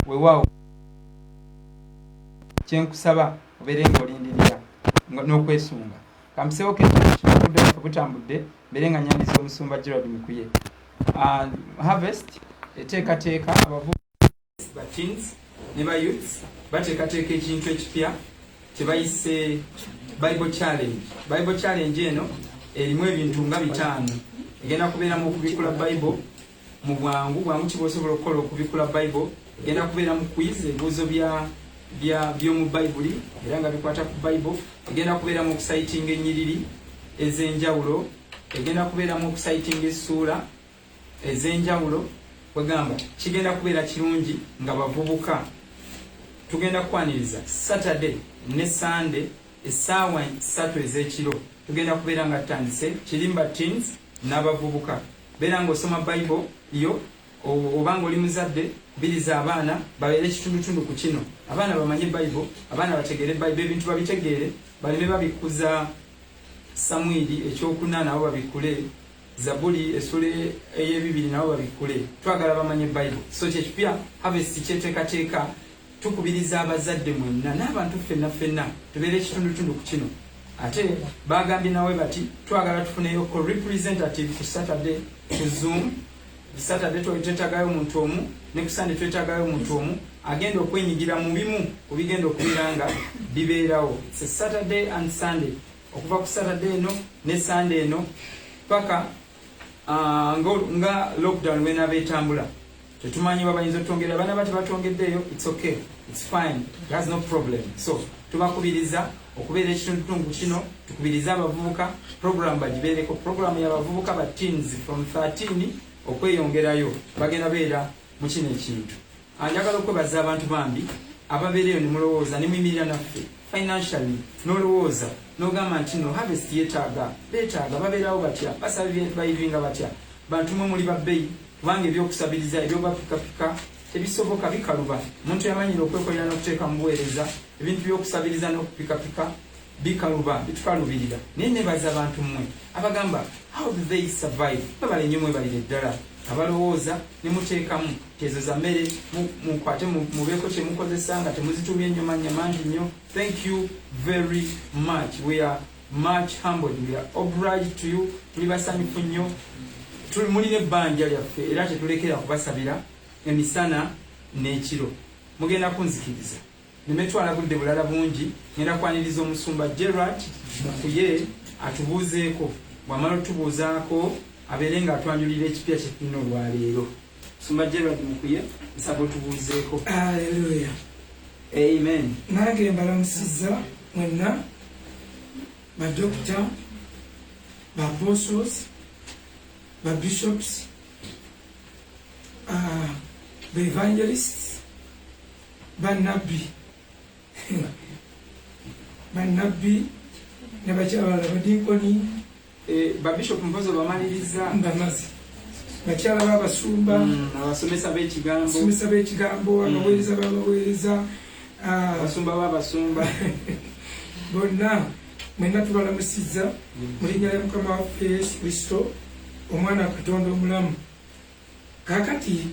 weewaawo kyenkusaba obeere ng'olindirira n'okwesunga kampiseewo kebutambudde butambudde mbeere nga nyandiza omusumba Gerald Mukuye. Harvest eteekateeka abavubuka ba teens ne ba youths bateekateeka ekintu ekipya kye bayise Bible Challenge. Bible Challenge eno erimu ebintu nga 5 egenda kubeeramu okubikula Bible mu bwangu kiba osobola okukola okubikula Bible. Egenda kubeeramu quiz ebibuuzo by'omu Bible era nga bikwata ku Bible. Egenda kubeeramu okusitinga ennyiriri ez'enjawulo. Egenda kubeeramu okusitinga essuula ez'enjawulo. Wegamba kigenda kubeera kirungi nga bavubuka tugenda kwaniriza Saturday ne Sunday essaawa 3 ez'ekiro tugenda kubeera nga tutandise kirimba teens n'abavubuka. Beera ng'osoma Bible yo obanga oli muzadde kubiriza abaana babeere ekitundutundu ku kino. Abaana bamanye Bible, abaana bategere Bible, ebintu babitegeere baleme babikuza. Samwiri ekyokuna nabo babikule, Zabuli esule ey'ebibiri nabo babikule. Twagala bamanye Bible. So kyekipya Harvest kyeteekateeka tukubiriza abazadde mwenna n'abantu ffenna tubeere ekitundutundu ku kino. Ate bagambye nawe bati twagala tufuneyo ko representative ku Saturday ku Zoom. Saturday twetagayo omuntu omu ne ku Sunday twetagayo omuntu omu agenda okwenyigira mu bimu kubigenda okubeera nga bibeerawo. So Saturday and Sunday okuva ku Saturday eno ne Sunday eno paka nga lockdown wena betambula tetumanyi babayinza otongera bana bati batongeddeyo. It's okay, it's fine, there's no problem. So tubakubiriza okubeera ekitundutundu kino, tukubiriza abavubuka program bagibeereko. Program y'abavubuka ba teens from 13 okweyongerayo bagenda beera mu kino ekintu. Njagala okwebaza abantu bambi ababeereyo ne mulowooza ne muyimirira naffe financially n'olowooza n'ogamba nti no Harvest beetaaga babeerawo batya basabye bayivinga batya bantu mwe muli babbeeyi kubanga ebyokusabiriza ebyobapikapika tebisoboka bikaluba. Omuntu yamanyira okwekolera n'okuteeka mu buweereza ebintu by'okusabiriza n'okupikapika bikaluba bitukalubirira. Naye nebaza abantu mmwe abagamba how do they survive babale nnyo mwebalire ddala abalowooza ne muteekamu tezo za mmere mukwate mubeeko kye mukozesa nga temuzitumye ennyo mannya mangi nnyo. Thank you very much. We are much humbled. We are obliged to you. Tuli basanyufu nnyo. Mulina ebbanja lyaffe era tetulekera kubasabira emisana n'ekiro. Mugenda kunzikiriza nemetwala budde bulala bungi ngenda kwaniriza omusumba Gerald Mukuye atubuuzeeko. Bw'amala otubuuzaako abeere nga atwanjulira ekipya kye tulina olwaleero. Musumba Gerald Mukuye nsaba otubuuzeeko. Haleluya. Amen. Nange mbalamusiza mwenna badokita, ba apostles, ba bishops, ba evangelists, ba nabbi ne bakyala badinkoni, ba bishop mpozo bamaliriza mbamazi bakyala babasumba, abasomesa b'ekigambo, abaweereza b'abaweereza, abasumba b'abasumba bonna mwenna tubalamusiza mu linnya lya Mukama waffe Yesu Kristo omwana wa Katonda omulamu. Kaakati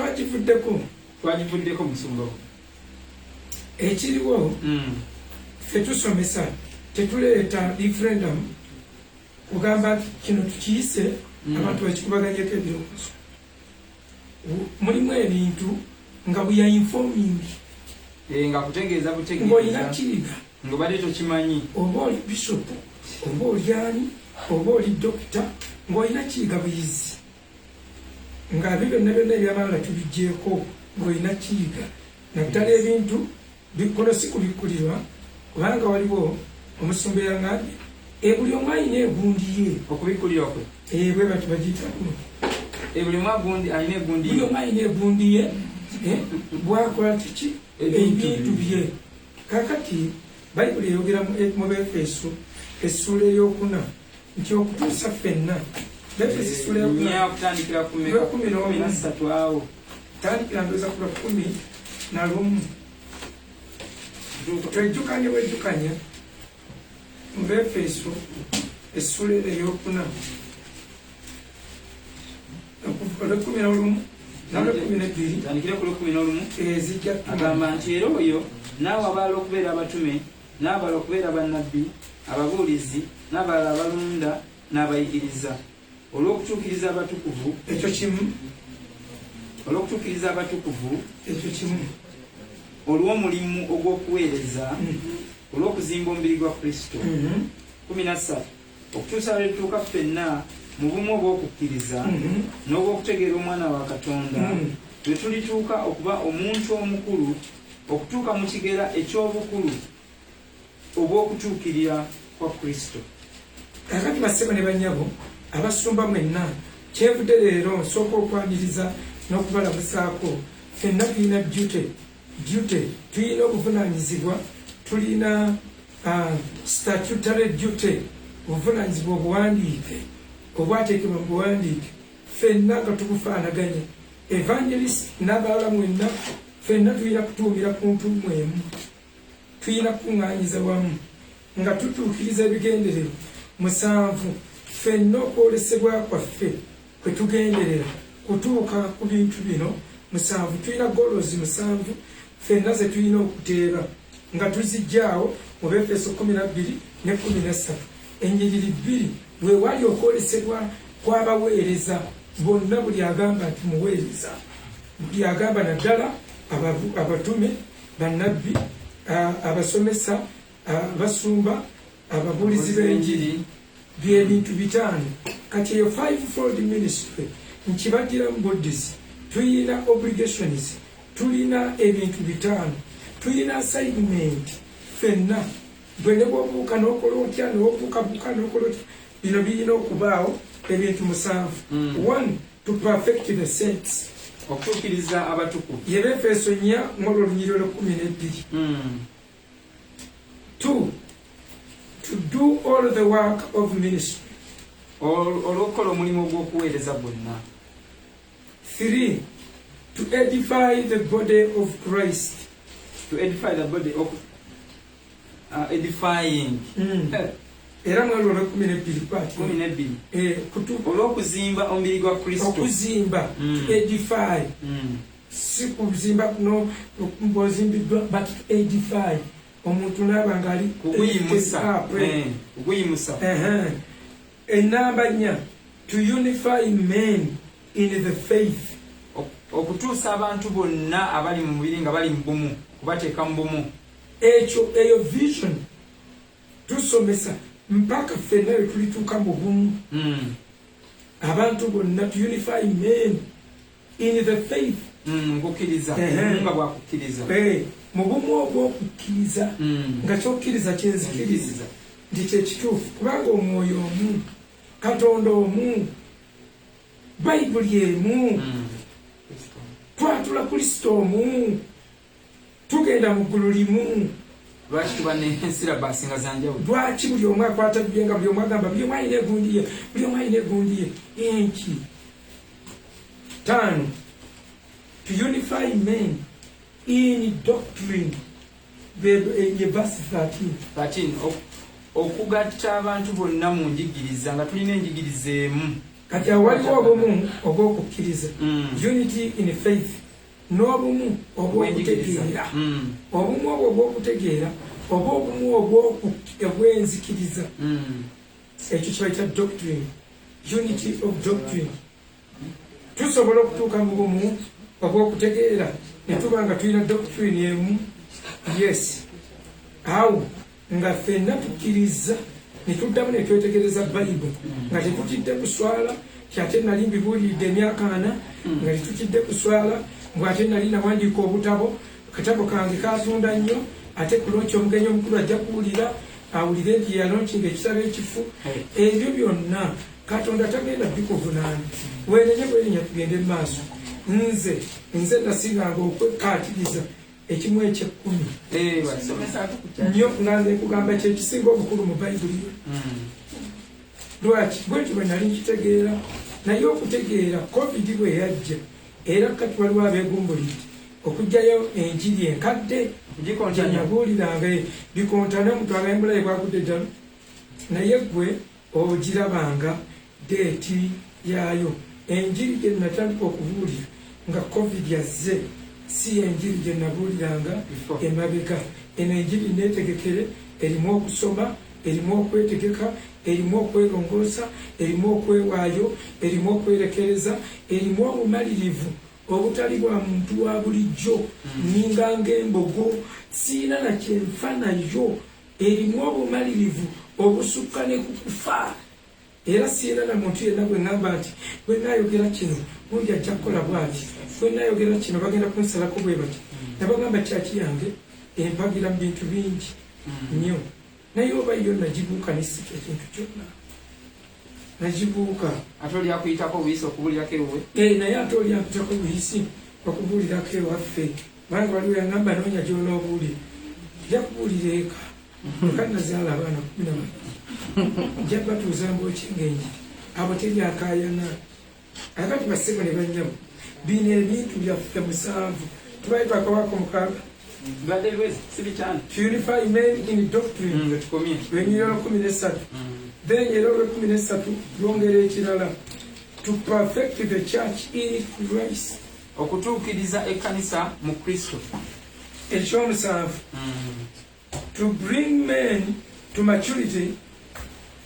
twagivuddeko musumba ekiriwo ffe tusomesa tetuleeta referendum kugamba kino tukiyise abantu bakikubaganyeko ebirowoozo. Mulimu ebintu nga we are informing nga kutegeeza ng'olina kiyiga ng'obadde tokimanyi oba oli bishop oba oli ani oba oli dokita ng'olina kiyiga buyizi nga byonna ebyamalala tubiggyeko ng'olina kiyiga naddala ebintu bikono si kubikkulirwa kubanga waliwo omusumba eyangambye buli omu alina egundi ye okubikkulirwa kwe bwe bati bagiyitako buli omu alina egundi buli omu alina egundi ye bwakola kiki ebintu bye. Kakati Bayibuli eyogera mu Befeso essula ey'okuna nti okutuusa ffenna Befeso essula eyokutandikira ku 13 awo tandikira ndoza ku 11 twejjukanye bwejjukanya mu Befeso essula ey'okuna okuva 11 tandikire ku 11 zijja agamba nti era oyo naawe abalala okubeera abatume n'abalala okubeera bannabbi ababuulizi n'abalala abalonda n'abayigiriza olw'okutuukiriza abatukuvu ekyo kimu ekyo kimu olw'omulimu ogw'okuweereza olw'okuzimba omubiri gwa Kristo 13 okutuusa lwe tutuuka ffenna mu bumu obw'okukkiriza n'obw'okutegeera omwana wa Katonda lwe tulituuka okuba omuntu omukulu okutuuka mu kigera eky'obukulu obw'okutuukirira kwa Kristo. Kakati basema ne bannyabo abasumba mwenna kyevudde leero nsooka okwaniriza n'okubalabusaako ffenna tulina duty tulina obuvunaanyizibwa tulina statutory duty obuvunaanyizibwa obuwandiike obwateekebwa mu buwandiike ffenna nga tubufaanaganye evangelist n'abalala mwenna ffenna tulina kutuumira ku ntuumu emu tulina kukuŋŋaanyiza wamu nga tutuukiriza ebigendererwa 7 ffenna okwolesebwa kwaffe kwe tugenderera kutuuka ku bintu bino 7 tulina golozi 7 ffenna ze tulina okuteeba nga tuzijjaawo mu Befeso 12 ne 13 ennyiriri 2 bwe wali okwolesebwa kw'abaweereza bonna buli agamba nti muweereza buli agamba naddala abatume bannabbi abasomesa abasumba ababuulizi b'enjiri byebintu 5 kati eyo 5-fold ministry nkibagira mu bodies tulina obligations tulina ebintu 5 tulina assignment ffenna bwe ne bwobuuka n'okola otya n'obuukabuuka n'okola otya bino birina okubaawo ebintu 7 1 to perfect the saints okutuukiriza abatukuvu ye Befeso 4 ng'olwolunyiriro 12 2 to do all the work of ministry olw'okukola omulimu ogw'okuweereza bwonna 3 to edify the body of Christ edifying era mwaliwo ne 12 olw'okuzimba omubiri gwa Kristo okuzimba edify si kuzimba kuno ng'ozimbiddwa but edify omuntu n'aba ng'ali okuyimusa enamba 4 to unify men in the faith okutuusa abantu bonna abali mu mubiri nga bali mu bumu kubateeka mu bumu eyo vision tusomesa mpaka ffenna we tulituuka mu bumu abantu bonna to unify men in the faith okukkiriza nga bwakukkiriza mu bumu obw'okukkiriza nga kyokkiriza kyenzikiriza nti kyekituufu kubanga omwoyo omu Katonda omu bayibuli emu twatula Kristo omu tugenda mu ggulu limu lwaki tuba n'ensirabasi nga zanjawulo lwaki buli omu akwata bye nga buli omu agamba buli omu alina egundi ye buli omu alina egundi ye enki 5 to unify men in doctrine ye verse 13 okugatta abantu bonna mu njigiriza nga tulina enjigiriza emu kati awaliwo obumu obw'okukkiriza unity in faith n'obumu obw'okutegeera obumu obwo obw'okutegeera oba obumu obw'enzikiriza ekyo kibayita doctrine unity of doctrine tusobola okutuuka mu bumu obw'okutegeera ne tuba nga tulina doctrine emu yes awo nga ffenna tukkiriza ne tuddamu ne twetegereza bayibuli nga tetutidde kuswala kyate nali mbibuuliridde emyaka 4 nga tetutidde kuswala bw'ate nali nawandiika obutabo akatabo kange katunda nnyo ate kulonki omugenyi omukulu ajja kuwulira awulire nti yalonkinga ekitabo ekifu ebyo byonna Katonda tagenda bikuvunaana wenenye bwerinya tugende mu maaso nze nasinganga okwekatiriza ekimu eky'ekkumi nnyo nga nze nkugamba kyekisinga obukulu mu bayibuli lwaki bwekyo bwe nali nkitegeera naye okutegeera covid bwe yajja era kati waliwo abeegumbulidde okugjayo enjiri enkadde gyenabuuliranga bikontana omuntu agambulaye bwagudde ddala naye gwe ogirabanga deeti yaayo enjiri gye natandika okubuulira nga covid yazze si enjiri gye nabuuliranga emabega. Eno enjiri neetegekere, erimu okusoma, erimu okwetegeka, erimu okwerongoosa, erimu okwewaayo, erimu okwerekereza, erimu obumalirivu obutali bwa muntu wa bulijjo ninganga embogo siina na kyenfa nayo, erimu obumalirivu obusukka ne kukufa. Era siina na muntu yenna gwe ngamba nti bwe naayogera kino gundi ajja kukola bw'ati, bwe naayogera kino bagenda kunsalako bwe bati. Nabagamba kyaki yange empagira mu bintu bingi nnyo, naye oba yo nagibuuka nesika ekintu kyonna nagibuuka. Ate oli akuyitako obuyisi okubuulirako ewe? Naye ate oli akuyitako obuyisi okubuulirako ewaffe. Bange waliwo yangamba noonya gy'onoobuulira, nja kubuulira eka eka nazaala abaana 12 nja batuuza mbookinga enjiri abo teryakaayana. Akati basebo ne bannyabo bino ebintu byaffe 7 tubaye twakawako 6 Purify men in doctrine. Wenyiro 13. Then yero 13 lwongere ekirala. To perfect the church in Christ. Okutuukiriza ekkanisa mu Kristo. Ekyomusanvu. To bring men to maturity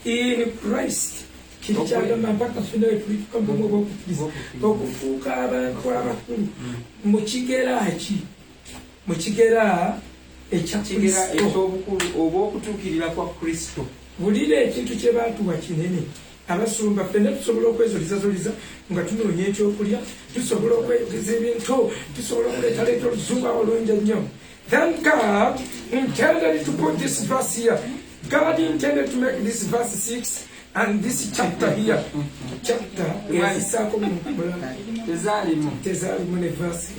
in Christ. Kiryagamba mpaka fino etulikambamu obwokukiriza. Okufuuka abantu abakulu mu kigera ki? Mu kigera ekya Kristo oba okutuukirira kwa Kristo. Bulira ekintu kye baatuwa kinene. Abasumba ffenna tusobola okwezolizazoliza nga tunoonya ekyokulya, tusobola okweyogeza ebintu, tusobola okuleetaleeta oluzungu olungi ennyo. Thank God intended to put this verse here. God intended to make this verse 6 and this chapter here. Chapter ezisaako mulala. Tezaalimu ne verse.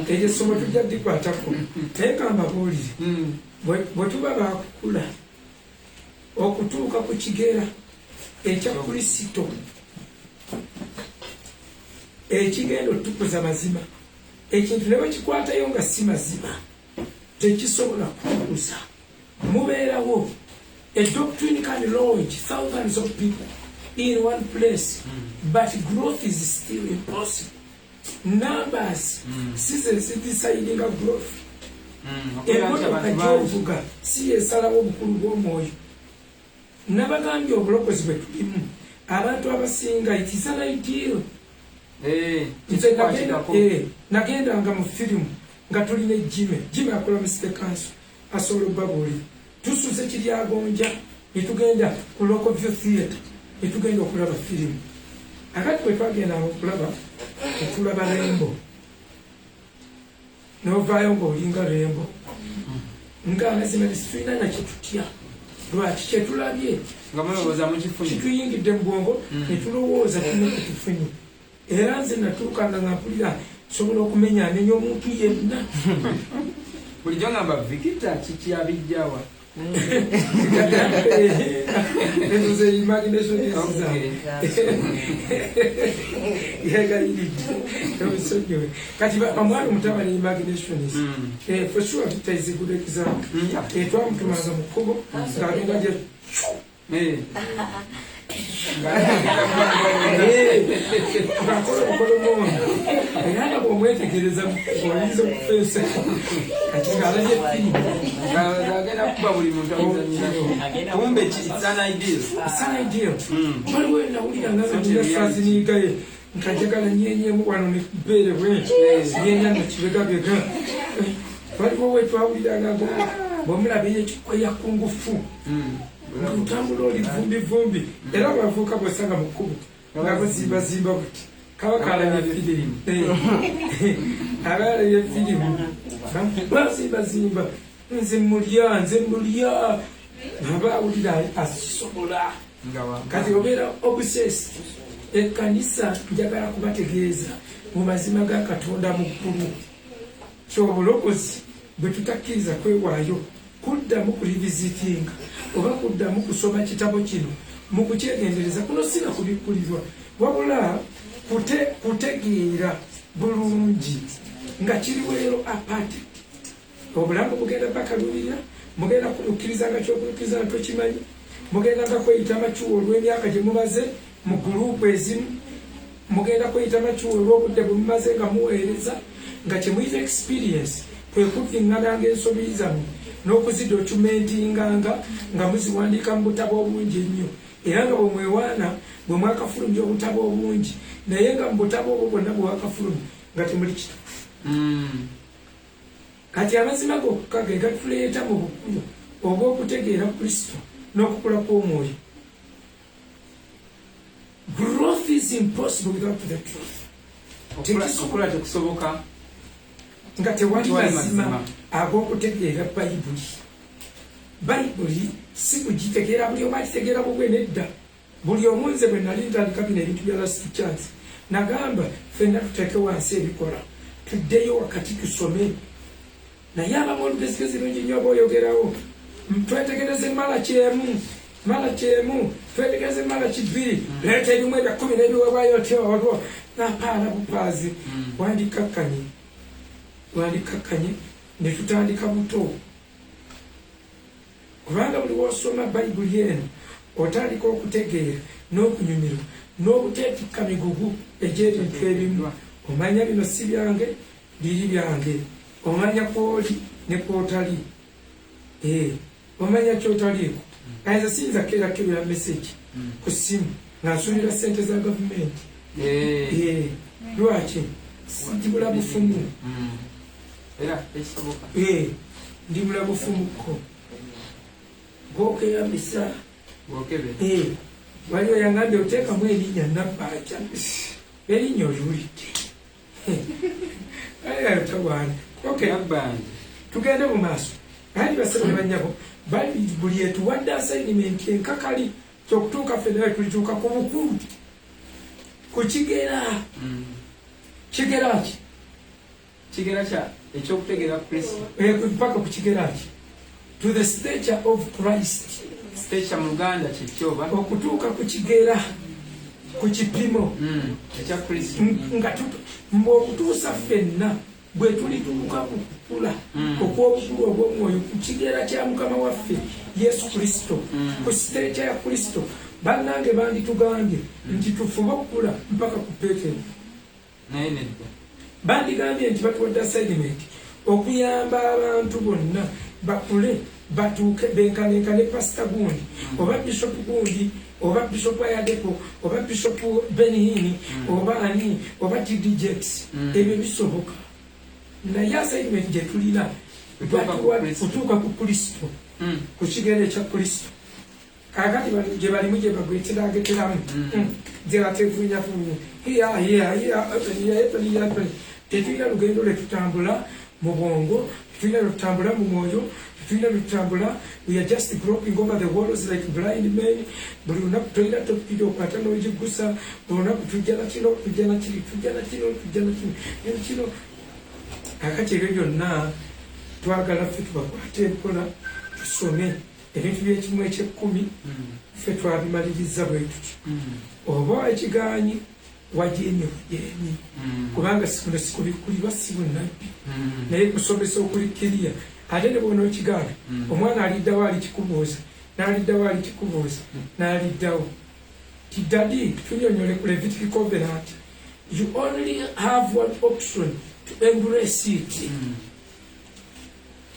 Eyo essomo tujja dikwatako. Naye ka mbabuulire. Bwe tuba baakukula okutuuka ku kigera ekya Kristo ekigenda otukuza mazima, ekintu ne bakikwatayo nga si mazima tekisobola kutukuza. Mubeerawo a doctrine can launch thousands of people in one place, but growth is still impossible. Numbers deciding a growth. Emotoka gyovuga si yesalawo obukulu bw'omwoyo. Nabagambye obulokozi bwe tulimu abantu abasinga it is an ideal. Nagendanga mu firimu nga tulina Jimmy akola Mr. Council asobola okubabuulira. Tusuze Kiryagonja ne tugenda ku local view theatre ne tugenda okulaba firimu. Akati bwe twagenda okulaba tulaba Rembo. Novaayo ng'olinga Rembo. Nga amazima tulina na kyetutya. Lwaki kyetulabye nga mulowooza mukifunye kituyingidde mu bwongo ne tulowooza tulina kutufunye. Era nze natuukanga nga mpulira sobola okumenyaamenya omuntu yenna. bulijjo ngamba Victor kikyabijjawa ezo imagination eziza yagaliridde kati omwana omutabani imagination for sure Victor is a good example. Twamutumanga mu kkubo ng'agenda gye ngakola omukono mwono era nga bw'omwetegereza oyinza okufeesa kati ng'alabye firimu ng'agenda kuba buli muntu amuzanyirako. Kumbe it's an ideal. Waliwo nawuliranga nga nina saaziniigaye nkajagala nyenyeemu wano ne bbeere bwe nyenya no kibegabega. Waliwo we twawuliranga bw'omulabeyo ekikweya ku ngufu ng'otambula oli vumbi era bwavuuka bw'osanga mu kkubo nga buzimbazimba buti kaba kalabye firimu abalabye firimu bazimbazimba nze mulya abawulira asisobola. Kati obeera obsessed. Ekkanisa njagala kubategeeza mu mazima ga Katonda mu ggulu kyobulokozi bwe tutakkiriza kwewaayo kuddamu kulivisitinga oba kuddamu kusoma kitabo kino mu kukyegendereza kuno sina kubikkulirwa wabula kutegeera bulungi nga kiriweero apate obulamu bugenda bakalulira mugenda kukkiriza nga kyokukkiriza nga tokimanyi mugenda nga kweyita amacuwa olw'emyaka gye mubaze mu gurupu ezimu mugenda kweyita makiwa olw'obudde bwe mumaze nga muweereza nga kyemuyita experience kwe kuddingana ensobi zammwe n'okuzidocumentinganga nga muziwandiika mu butabo obungi ennyo era nga bwe mwewaana bwe mwakafulumya obutabo obungi naye nga mu butabo obwo bwonna bwe wakafulumya nga temuli kituufu. Kati amazima gokka ge gatuleeta mu bukulu obw'okutegeera Kristo n'okukula kw'omwoyo. Growth is impossible without the truth. Okula tekusoboka nga tewali mazima ag'okutegeera Bayibuli. Bayibuli si kugitegeera buli omu akitegeera bubwe nedda. Buli omu nze bwe nali ntandika bino ebintu bya last chance nagamba ffenna tuteeke wansi ebikola tuddeyo wakati tusome naye abamu olugezigezi lungi nnyo oba oyogerawo twetegereze mala kyemu twetegereze mala kibiri leeta ebimu ebya 10 n'ebiweebwayo otyo olwo napaala bupaazi wandikakkanye ne tutandika buto kubanga buli wosoma Bayibuli eno otandika okutegeera n'okunyumirwa n'obuteetikka migugu egy'ebintu ebimu omanya bino si byange biri byange omanya kwoli ne kwotali omanya kyotaliiko ayinza siyinza kebera message ku ssimu nga nsuubira ssente za gavumenti lwaki ndibula bufumu ndibula bufumuko bwokeyambisa waliwo yangambye oteekamu erinnya Nabbanja erinnya oliwulidde tawaana tugende mu maaso ali basebe ne bannyabo buli etuwadde assignment enkakali kyokutuuka federa tulituuka ku bukulu ku kigera kigera kya ekyokutegeera Kristo mpaka ku kigera ki to the stature of Christ. Stature mu Luganda kyekyoba okutuuka ku kigera ku kipimo ekya Kristo nga okutuusa ffenna bwe tulituuka ku kukula okw'obukulu obw'omwoyo ku kigera kya Mukama waffe Yesu Kristo ku stature ya Kristo. Bannange banditugambye nti tufube okukula mpaka ku Peetero naye nedda bandigambye nti batuwadde assignment okuyamba abantu bonna bakule batuuke benkanenkane pasita gundi oba bishopu gundi oba bishopu Ayadepo oba bishopu Benihini oba ani oba TDJX ebyo bisoboka naye assignment gye tulina kutuuka ku Kristo ku kigere ekya Kristo kakati gye balimu gye bagweterageteramu gye batefunyafunya tetulina lugendo lwe tutambula mu bwongo tetulina lwe tutambula mu mwoyo tetulina lwe tutambula. We are just groping over the walls like blind men. Buli lunaku tolina topikira okwata n'ogigusa buli lunaku tujja na kino tujja na kiri tujja na kino tujja na kino kakati ebyo byonna twagala ffe tubakwate enkola tusome ebintu by'ekimu eky'ekkumi ffe twabimaliriza bwe tuti oba ekigaanyi wajeemye kubanga sikuno sikubikulirwa si bunnabbi naye kusomesa okulikkiriya ate ne bwona okigaana omwana aliddawo alikikubuuza n'aliddawo alikikubuuza n'aliddawo tidadi tunyonyole ku Levitic Covenant you only have one option to embrace it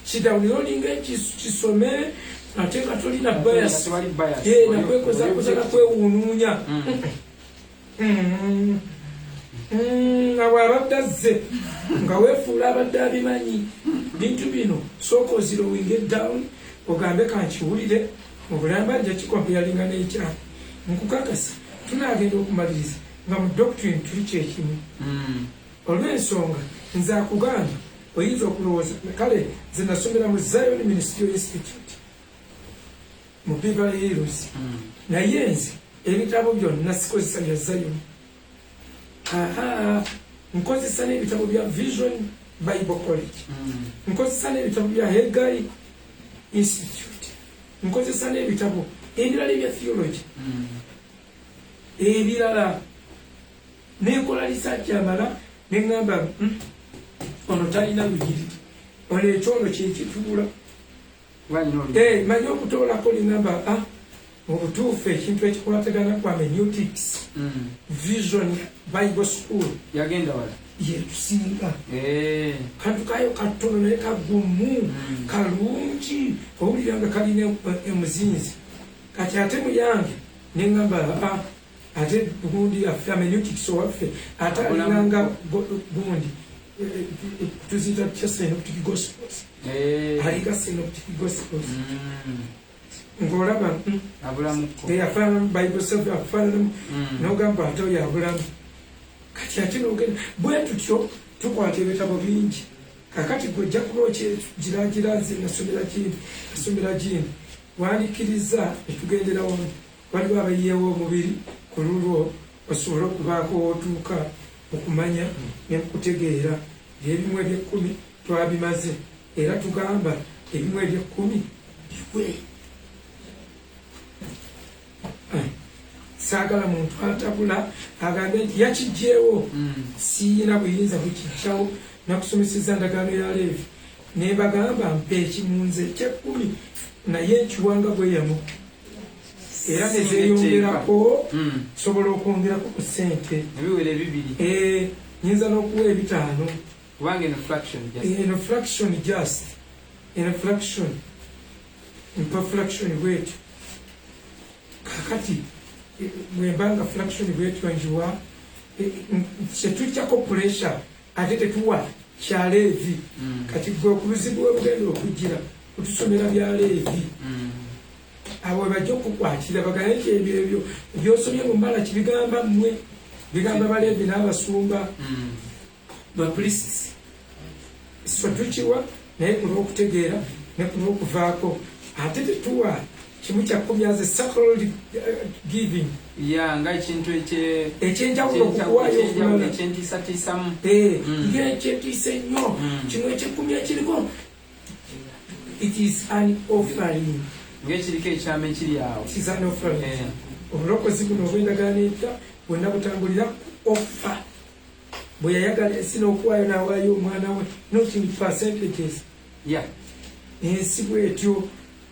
kidawulirolinga kisome ate nga tolina bias nakwekozakoza nakwewuunuunya abwabadde azze nga weefuula abadde abimanyi bintu bino sooka ozirowinge down ogambe kankiwulire mu bulambanja kikompeyalinga n'ekyalo nkukakasa tunaagenda okumaliriza nga mu doctrine tuli kyekimu olw'ensonga nze akugamba oyinza okulowooza kale nze nasomera mu Zion Ministerial Institute mu Beverly Hills naye nze ebitabo byonna sikozesa bya Zion nkozesa n'ebitabo bya Vision Bible College nkozesa n'ebitabo bya Haggai Institute nkozesa n'ebitabo ebirala ebya theology ebirala nenkola research amala neŋŋamba ono talina lugiri ono ekyono kyekituula manyi okutoolako liŋŋamba obutuufu ekintu ekikwatagana kwa hermeneutics vision Bible school yagenda wala yetusinga kantu kayo katono naye kagumu kalungi owulira nga kalina emuzinzi kati ate muyange neŋŋamba ate gundi affe hermeneutics owaffe ate alinanga gundi tuziyita tutya synoptic gospels aliga synoptic gospels ng'olaba afaanana Bible self afaananamu n'ogamba ate oyo abulamu kati ate n'ogenda bwe tutyo tukwata ebitabo bingi kakati gwe ojja kuba okigiragiraze nasomera gindi wandikiriza etugendera wamu waliwo abayiyewo omubiri ku lulwo osobole okubaako wootuuka okumanya n'ekutegeera ebimu eby'ekkumi twabimaze era tugamba ebimu eby'ekkumi biwe saagala muntu atabula agambe nti yakijjeewo siina buyinza bukijjawo nakusomeseza ndagaano ya Leevi ne bagamba mpa ekimunze eky'ekkumi naye nkiwanga bweyamu era nezeyongerako sobola okwongerako ku ssente ebiwere bibiri nyinza n'okuwa ebitaano kubanga eno fraction mpa fraction bwetyo kakati mwembanga fraction bwetyo njiwa kyetujjako pressure ate tetuwa kya Leevi kati gwe okubuzibu obugenda okugira otusomera bya Leevi awo bajja okukwatira bagane nti ebyo byosomye mu mala kibigamba mmwe bigamba Baleevi n'abasumba bapriests so tukiwa naye kulw'okutegeera ne kulw'okuvaako ate tetuwa kimu kya kkumi as a sacred giving nga ekintu ekyenjawulo okukuwaayo okulala ekyentiisatiisamu ng'ekyentiisa ennyo kino ekyekkumi ekiriko it is an offering ng'ekiriko ekyama ekiri awo it is an offering obulokozi buno obw'endagaano empya bwonna butambulira ku offer bwe yayagala ensi n'okuwaayo n'awaayo omwana we not in percentages ensi bwetyo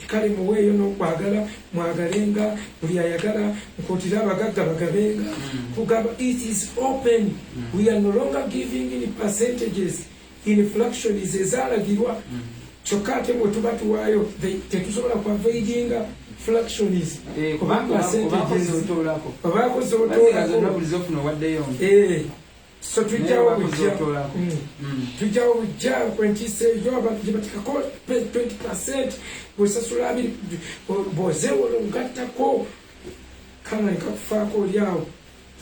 kale muweeyo n'okwagala mwagalenga buli ayagala nkootira abagagga bagabenga kugamba it is open we are no longer giving in percentages in fractions ezaalagirwa kyokka ate bwe tuba tuwaayo tetusobola kwavaidinga fractions obaakoze otoolako so tujjawo bujja kwentiisa eyo abantu gye batekako 20% bwesasula 2 bwozeewola ogattako kana nkakufaako oli awo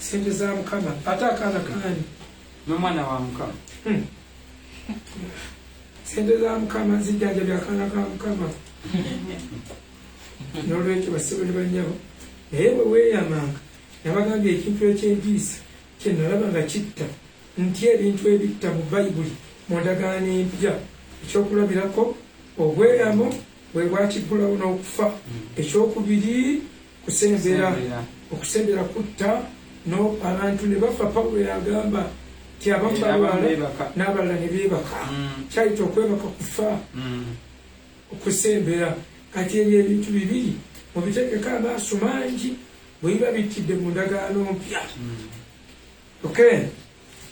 sente za Mukama ate akaana kaani n'omwana wa Mukama sente za Mukama zijjanjabya akaana ka Mukama n'olwekyo basebo ne bannyabo naye bwe weeyamanga nabagambye ekintu eky'entiisa kyenalaba nga kitta nti ebintu ebitta mu Bayibuli mu ndagaano empya ekyokulabirako obweyamo bwe bwakiggulawo n'okufa ekyokubiri okusembera kutta abantu ne bafa Pawulo yagamba ti abamu balwala n'abalala ne beebaka kyayita okwebaka kufa okusembera kati ebyo ebintu bibiri mubitegeko amaaso mangi bwe biba bittidde mu ndagaano mpya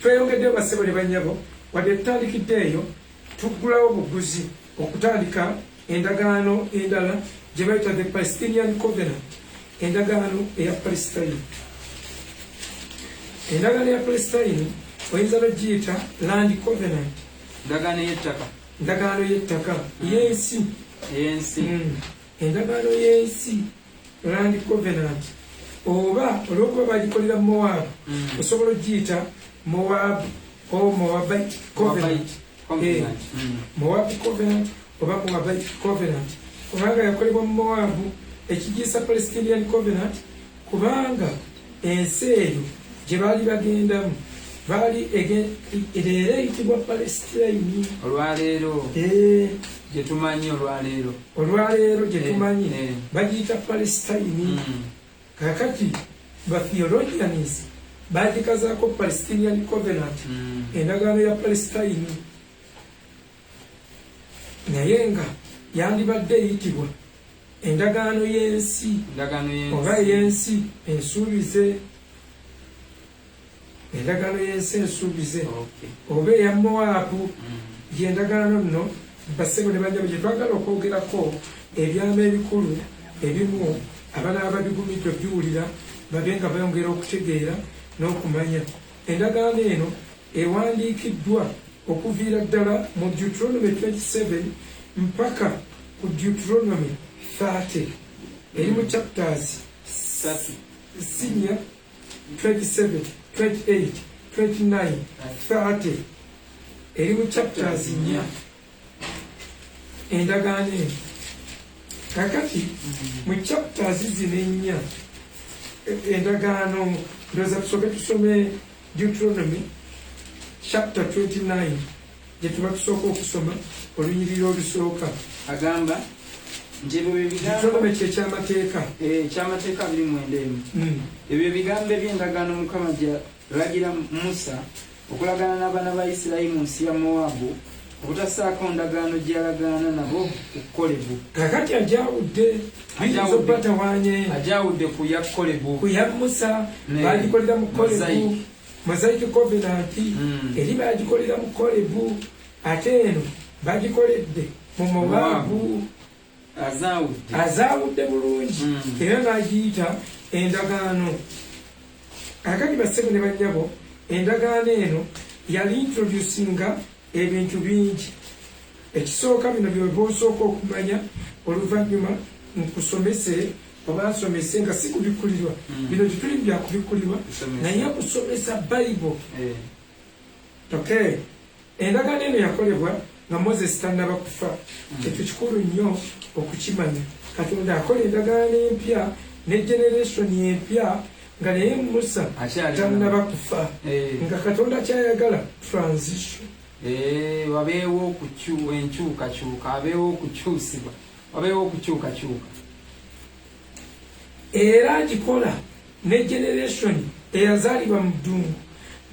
tweyongedde basebo ne bannyabo wadde tutandikidde eyo tuggulawo obuguzi okutandika endagaano endala gye bayita the Palestinian Covenant endagaano eya Palestine endagaano eya Palestine oyinza n'ogiyita Land Covenant endagaano y'ettaka y'ensi endagaano y'ensi Land Covenant oba olw'okuba bagikolera Moab osobola ogiyita Moab or Moabite Covenant Moab Covenant oba Moabite Covenant kubanga yakolebwa mu Moabu ekigiyisa Palestinian Covenant kubanga ensi eyo gye baali bagendamu baali leero eyitibwa Palestine olwaleero gye tumanyi olwaleero gye tumanyi bagiyita Palestine kakati ba theologians bagikazaako Palestinian Covenant endagaano ya Palestine naye nga yandibadde eyitibwa endagaano y'ensi oba y'ensi ensuubize, endagaano y'ensi ensuubize oba eya Mowabu y'endagaano nno. Bassebo ne banyabo gye twagala okwogerako ebyama ebikulu ebimu abanaaba bigumidde biwulira babe nga bayongera okutegeera n'okumanya. Endagaano eno ewandiikiddwa okuviira ddala mu Deuteronomy 27 mpaka ku Deuteronomy 30 eri mu chapters 27, 28, 29, 30 eri mu chapters 4 endagaano eno. Kakati mu chapters zino 4 endagaano ndoza tusome Deuteronomy chapter 29 gye tuba tusooka okusoma olunyiriri olusooka. Agamba Deuteronomy kyekyamateeka ekyamateeka 29 ebyo ebigambo eby'endagaano Mukama gye yalagira Musa okulagaana n'abaana ba Isirayiri mu nsi ya Mowabu obutassaako ndagaano gye yalagaana nabo ku Kolebu. Kakati ajawudde batawaanye ajawudde ku ya Kolebu ku ya Musa bagikolera mu Kolebu Mosaic Covenant eri bagikolera mu Kolebu ate eno bagikoledde mu Mowabu azaawudde bulungi era n'agiyita endagaano. Kakati bassebo ne bannyabo endagaano eno yali introducinga ebintu bingi. Ekisooka bino by'oba osooka okumanya oluvannyuma nkusomese oba nsomese nga si kubikulirwa bino tituli bya kubikulirwa naye kusomesa Bible. Okay, endagaano eno yakolebwa nga Moses tannaba kufa. Ekyo kikulu nnyo okukimanya. Katonda akola endagaano empya ne generation empya nga naye Musa tannaba kufa nga Katonda kyayagala transition. Wabeewo enkyukakyuka, wabeewo okukyusibwa, wabeewo okukyukakyuka. Era agikola ne generation eyazaalibwa mu ddungu.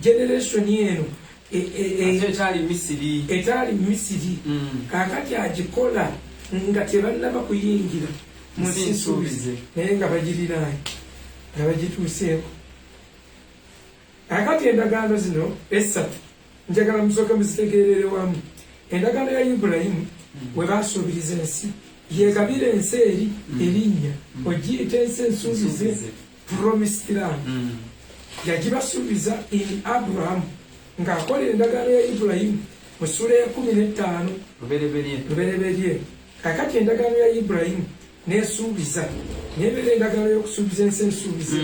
Generation eno etaali Misiri. Kaakati agikola nga tebannaba kuyingira mu nsi nsuubize naye nga bagiriraanye nga bagituuseeko. Kaakati endagaano zino essatu njagala musooke muzitegeerere wamu. Endagaano ya Ibulayimu we baasuubiriza ensi yeegabira ensi eri erinnya ogiyita ensi ensuubize promised land. Yagibasuubiza in Abraham ng'akola endagaano ya Ibulayimu mu ssuula ya 15 lubereberye. Kakati endagaano ya Ibulayimu neesuubiza nebeera endagaano y'okusuubiza ensi ensuubize.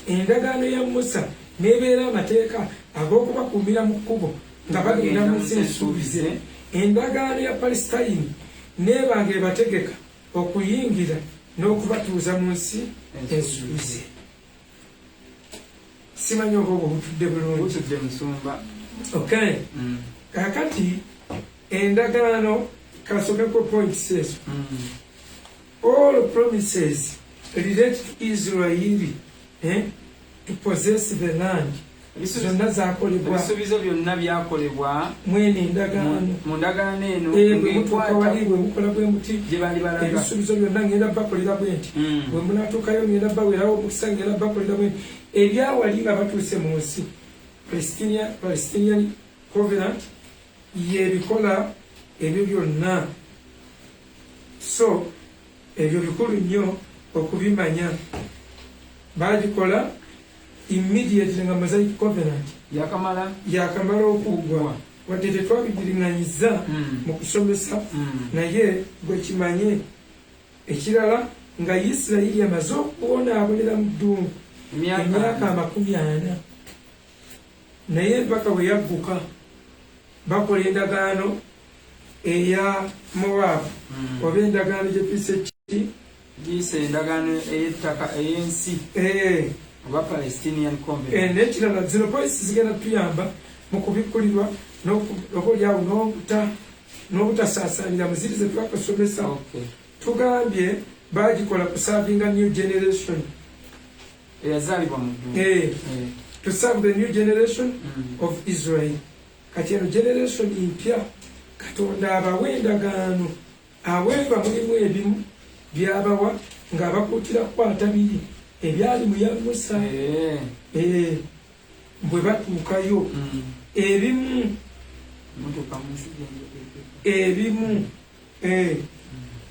Endagaano ya Musa nebeera amateeka ag'okubakuumira mu kkubo nga bagenda mu nsi ensuubize. Endagaano ya Palestine neebanga ebategeka okuyingira n'okubatuuza mu nsi ensuubize. Simanyi oba obwo butudde bulungi. Okay. Kakati endagaano kasomeko points ezo. All promises relate to Israel to possess the land. Zonna zaakolebwa ebisuubizo byonna byakolebwa mwene endagaano mu ndagaano eno bwe mutuuka wali bwe mukola bwe muti gye bali balaga ebisuubizo byonna ngenda bakolera bwe nti bwe munaatuukayo ngenda bawerawo omukisa ngenda bakolera bwe nti ebyawali nga batuuse mu nsi. Palestinian Covenant yebikola ebyo byonna. So ebyo bikulu nnyo okubimanya. Bagikola immediately nga Mosaic Covenant yakamala okuggwa wadde tetwabigiriŋŋanyiza mu kusomesa naye gwe kimanye ekirala nga Isirayiri amaze okubonaabonera mu ddungu emyaka 40 naye mpaka bwe yagguka bakola endagaano eya Mowabu oba endagaano gye tuyise kiti giyise endagaano ey'ettaka ey'ensi oba Palestinian Covenant. N'ekirala zino points zigenda tuyamba mu kubikkulirwa n'okolyawo n'obutasaasaanira mu ziri ze twakasomesa. Tugambye bagikola kusavinga new generation eyazaalibwa mu ddungu to serve the new generation of Israel. Kati eno generation impya Katonda abawa endagaano aweeva mulimu ebimu byabawa ng'abakuutira kukwata biri ebyali mu ya Musa bwe batuukayo ebimu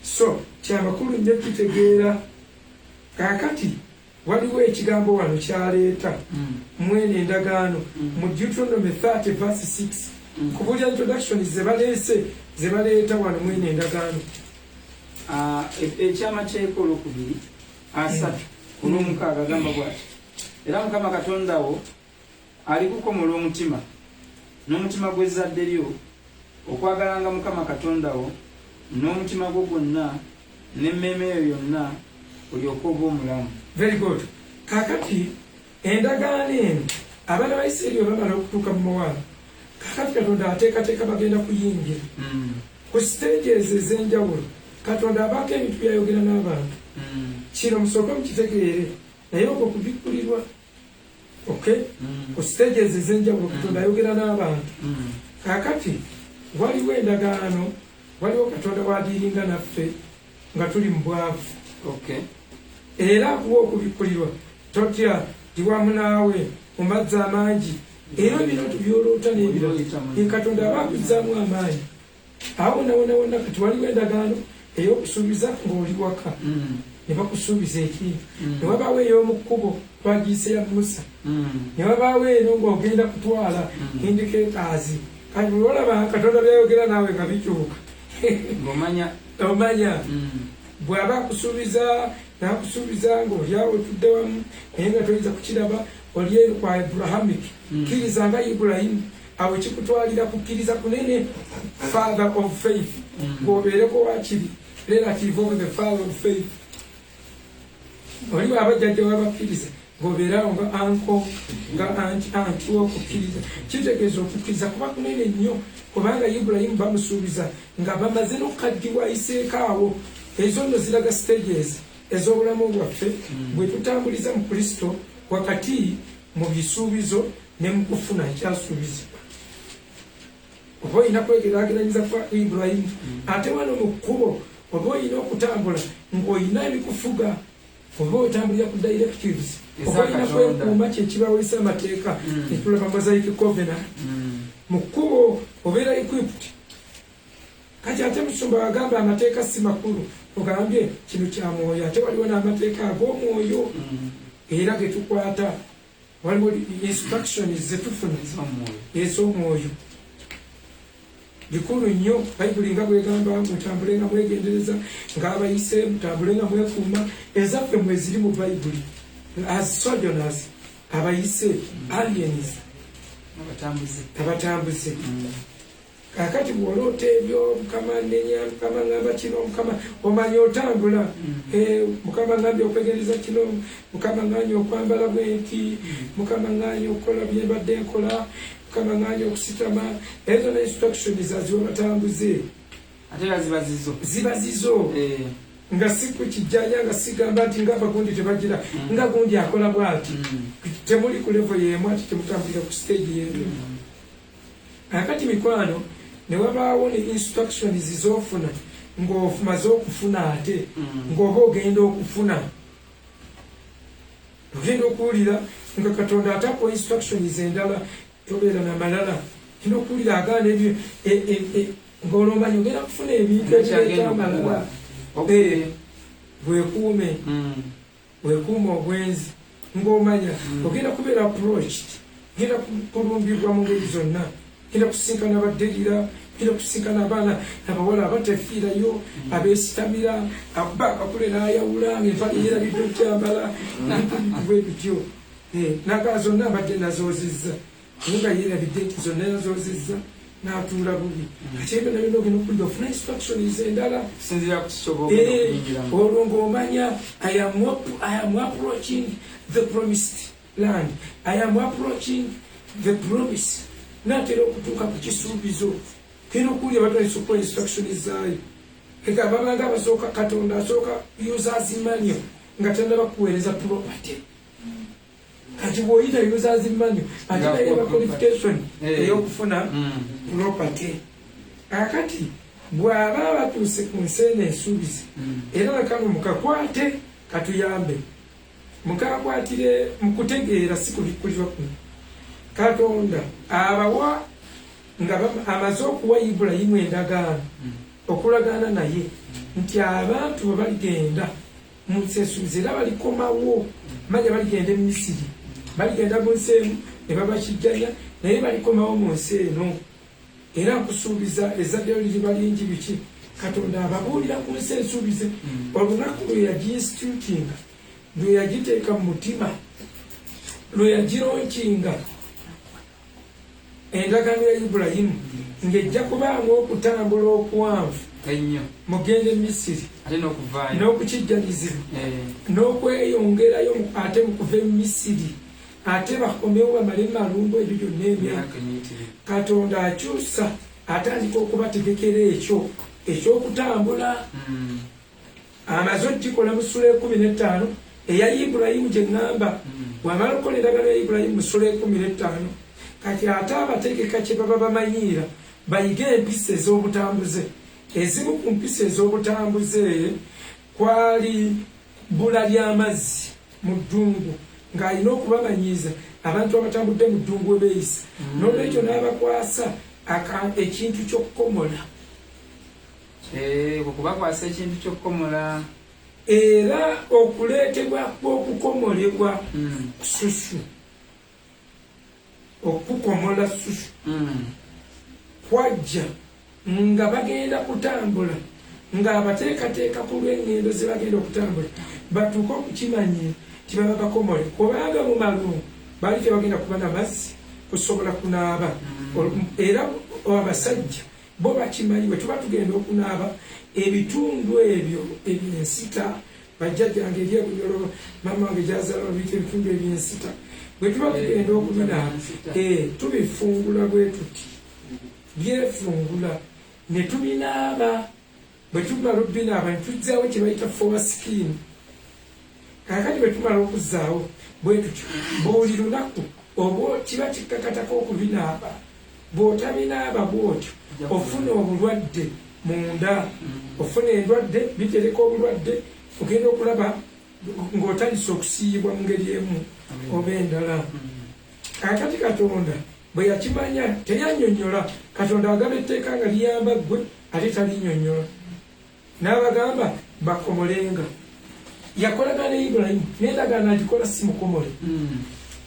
so kyamakulu nnyo tutegeera kaakati waliwo ekigambo wano kyaleeta mwene endagaano mu Deuteronomy 30 verse 6 kubulya introduction ze baleeta wano mwene endagaano ekyamateeka olwokubiri 3 olw'omukaaga agamba bw'ati era Mukama Katonda wo alikukomola omutima n'omutima gw'ezzadde lyo okwagalanga Mukama Katonda wo n'omutima gwo gwonna n'emmeeme yo yonna olyoke oba omulamu. Very good. Kakati endagaano eno abaana ba Isirayiri bamala okutuuka mu Mowabu, kakati Katonda ateekateeka bagenda kuyingira ku stages ez'enjawulo. Katonda abaako ebintu byayogera n'abantu kino musooke mukitegeere naye okwo kubikkulirwa ku stages ez'enjawulo Katonda ayogera n'abantu. Kakati waliwo endagaano, waliwo Katonda wadiiringa naffe nga tuli mu bwavu era kuwa okubikkulirwa totya tiwamu naawe mu mazzi amangi era bino tubyoloota n'ebirala Katonda aba akuzzaamu amaanyi awo wonna kati waliwo endagaano ey'okusuubiza ng'oli waka ne bakusuubiza ekintu ne wabaawo ey'omu kkubo twagiyise ya Musa ne wabaawo eno ng'ogenda kutwala indicators kati olaba Katonda byayogera naawe nga bikyuka omanya bw'aba akusuubiza n'akusuubiza ng'oli awo otudde wamu naye nga toyinza kukiraba oli eno kwa Abrahamic kkiriza nga Ibulayimu awo kikutwalira kukkiriza kunene father of faith ng'obeereko wakiri relative of the father of faith oli abajjajja w'abakkiriza ng'obeerawo nga anko nga anti w'okukkiriza kitegeeza okukkiriza kuba kunene nnyo kubanga Ibulayimu bamusuubiza nga bamaze n'okukaddiwa ayiseeko awo. Ezo nno ziraga stages ez'obulamu bwaffe bwe tutambuliza mu Kristo wakati mu bisuubizo ne mu kufuna ekyasuubizibwa. Oba olina kwegeraageranyiza kwa Ibulayimu ate wano mu kkubo oba olina okutambula ng'olina ebikufuga oba otambulira ku directives oba olina kwekuuma kyekibawesa amateeka etulaba Mosaic Covenant mu kkubo obeera equipped. Kati ate musumba wagamba amateeka si makulu ogambye kino kya mwoyo ate waliwo n'amateeka ag'omwoyo era ge tukwata waliwo instructions zetufuna ez'omwoyo bikulu nnyo. Bayibuli nga bwegamba mutambule nga mwegendereza ng'abayise mutambule nga mwekuuma ezaffe mweziri mu Bayibuli as sojourners abayise aliens abatambuze kakati bw'oloota ebyo Mukama nenya Mukama ngamba kino Mukama omanya otambula Mukama ngambye okwegereza kino Mukama nganye okwambala bwenti Mukama nganye okukola bye mbadde nkola Mukama nganye okusitama ezo na instructions aziwa batambuze ate ziba zizo nga si ku kijjanya nga sigamba nti nga abagundi tebagira nga gundi akola bwati temuli ku level y'emu ati temutambulira ku stage y'emu. Akati mikwano ne wabaawo ne instructions z'ofuna ng'ofumaze okufuna ate ng'oba ogenda okufuna ogenda okuwulira nga Katonda atakuwa instructions endala tobeera na malala genda okuwulira agaana ebyo ng'olomanya ogenda kufuna ebintu ebireeta amalala bwekuuma obwenzi ng'omanya ogenda kubeera approached genda kulumbibwa mu ngeri zonna genda kusinkana abadderira genda kusinkana abaana abawala abatefiirayo abeesitamira akuba akakule n'ayawula ng'empale yeerabidde okyambala bwe bityo nagaa zonna abadde nazoozizza naye nga yeerabidde nti zonna yazoozizza n'atuula bubi ate ebyo nabyo n'ogenda okuwulira ofuna instructions endala olwo ng'omanya I am approaching the promised land. I am approaching the promise. Natera okutuuka ku kisuubizo kino okuwulira batandise okuwa instructions zaayo eka babanga basooka Katonda asooka users manual nga tannaba kuweereza property. Kati bw'oyita users manual ate naye ba qualification ey'okufuna property. Akati bw'aba batuuse ku nseene ensuubizi era nakano mukakwate katuyambe mukakwatire mu kutegeera si kubikulirwa kuno Katonda abawa nga amaze okuwa Ibulayimu endagaano okulagaana naye nti abantu bwe baligenda mu nsi ensuubizi era balikomawo manya baligenda e Misiri baligenda mu nsi emu ne babakijjanya naye balikomawo mu nsi eno era nkusuubiza ezzadde liriba lingi biki Katonda ababuulira ku nsi ensuubize olunaku lwe yagiinstitutinga lwe yagiteeka mu mutima lwe yagironkinga endagaano ya Ibulayimu ng'ejja kubanga okutambula okuwanvu mugende e Misiri n'okukijjanyizibwa n'okweyongerayo ate mu kuva e Misiri ate bakomewo bamale malumbu ebyo byonna emyaka Katonda akyusa atandika okubategekera ekyo ekyokutambula amaze okikola mu ssula 15 eya Ibulayimu gye ŋŋamba bw'amala okukola endagaano ya Ibulayimu mu ssula 15 kati ate abategeka kye baba bamanyiira bayige empisa ez'obutambuze ezimu ku mpisa ez'obutambuze kwali bbula ly'amazzi mu ddungu ng'alina okubamanyiiza abantu abatambudde mu ddungu we beeyisa n'olwekyo n'abakwasa ekintu ky'okukomola okubakwasa ekintu ky'okukomola era okuleetebwa kw'okukomolebwa susu okukomola susu kwajja nga bagenda kutambula ng'abateekateeka ku lw'engendo ze bagenda okutambula batuuke okukimanyira tibaba bakomole kubanga mu malungu baali tebagenda kuba n'amazzi kusobola kunaaba era abasajja bo bakimanyi bwe tuba tugenda okunaaba ebitundu ebyo ebyensita bajjajjange eryebunyolo mama wange gyazala babiyita ebitundu ebyensita bwe tuba tugenda okubinaaba tubifungula bwe tuti byefungula ne tubinaaba bwe tumala okubinaaba ne tuzzaawo kye bayita foreskin kakati bwe tumala okuzzaawo bwe tutyo buli lunaku oba kiba kikkakatako okubinaaba bw'otabinaaba bw'otyo ofuna obulwadde munda ofuna endwadde bitereka obulwadde ogenda okulaba ng'otandise okusiiyibwa mu ngeri emu oba endala kakati Katonda bwe yakimanya teyannyonnyola Katonda agaba etteeka nga liyamba ggwe ate talinnyonnyola n'abagamba bakomolenga yakolagana ne Ibulayimu n'endagaano agikola si mukomole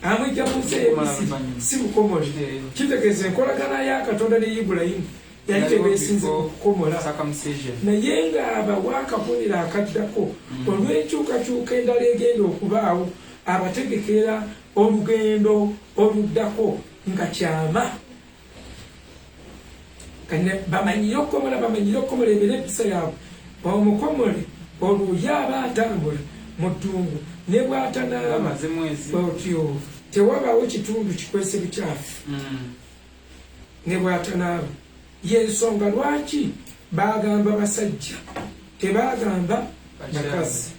amwijja mu nsi ey'Emisiri si mukomole kitegeeza enkolagana ya Katonda ne Ibulayimu yali tebeesinze okukomola naye ng'abawa akabonero akaddako olw'enkyukakyuka endala egenda okubaawo abategekera olugendo oluddako nga kyama bamanyire okukomola ebera empisa yaabwe omukomole olwo yaba atambula mu ddungu ne bw'atanaaba otyo tewabaawo kitundu kikwese bikyafu ne bw'atanaaba y'ensonga lwaki baagamba basajja tebaagamba bakazi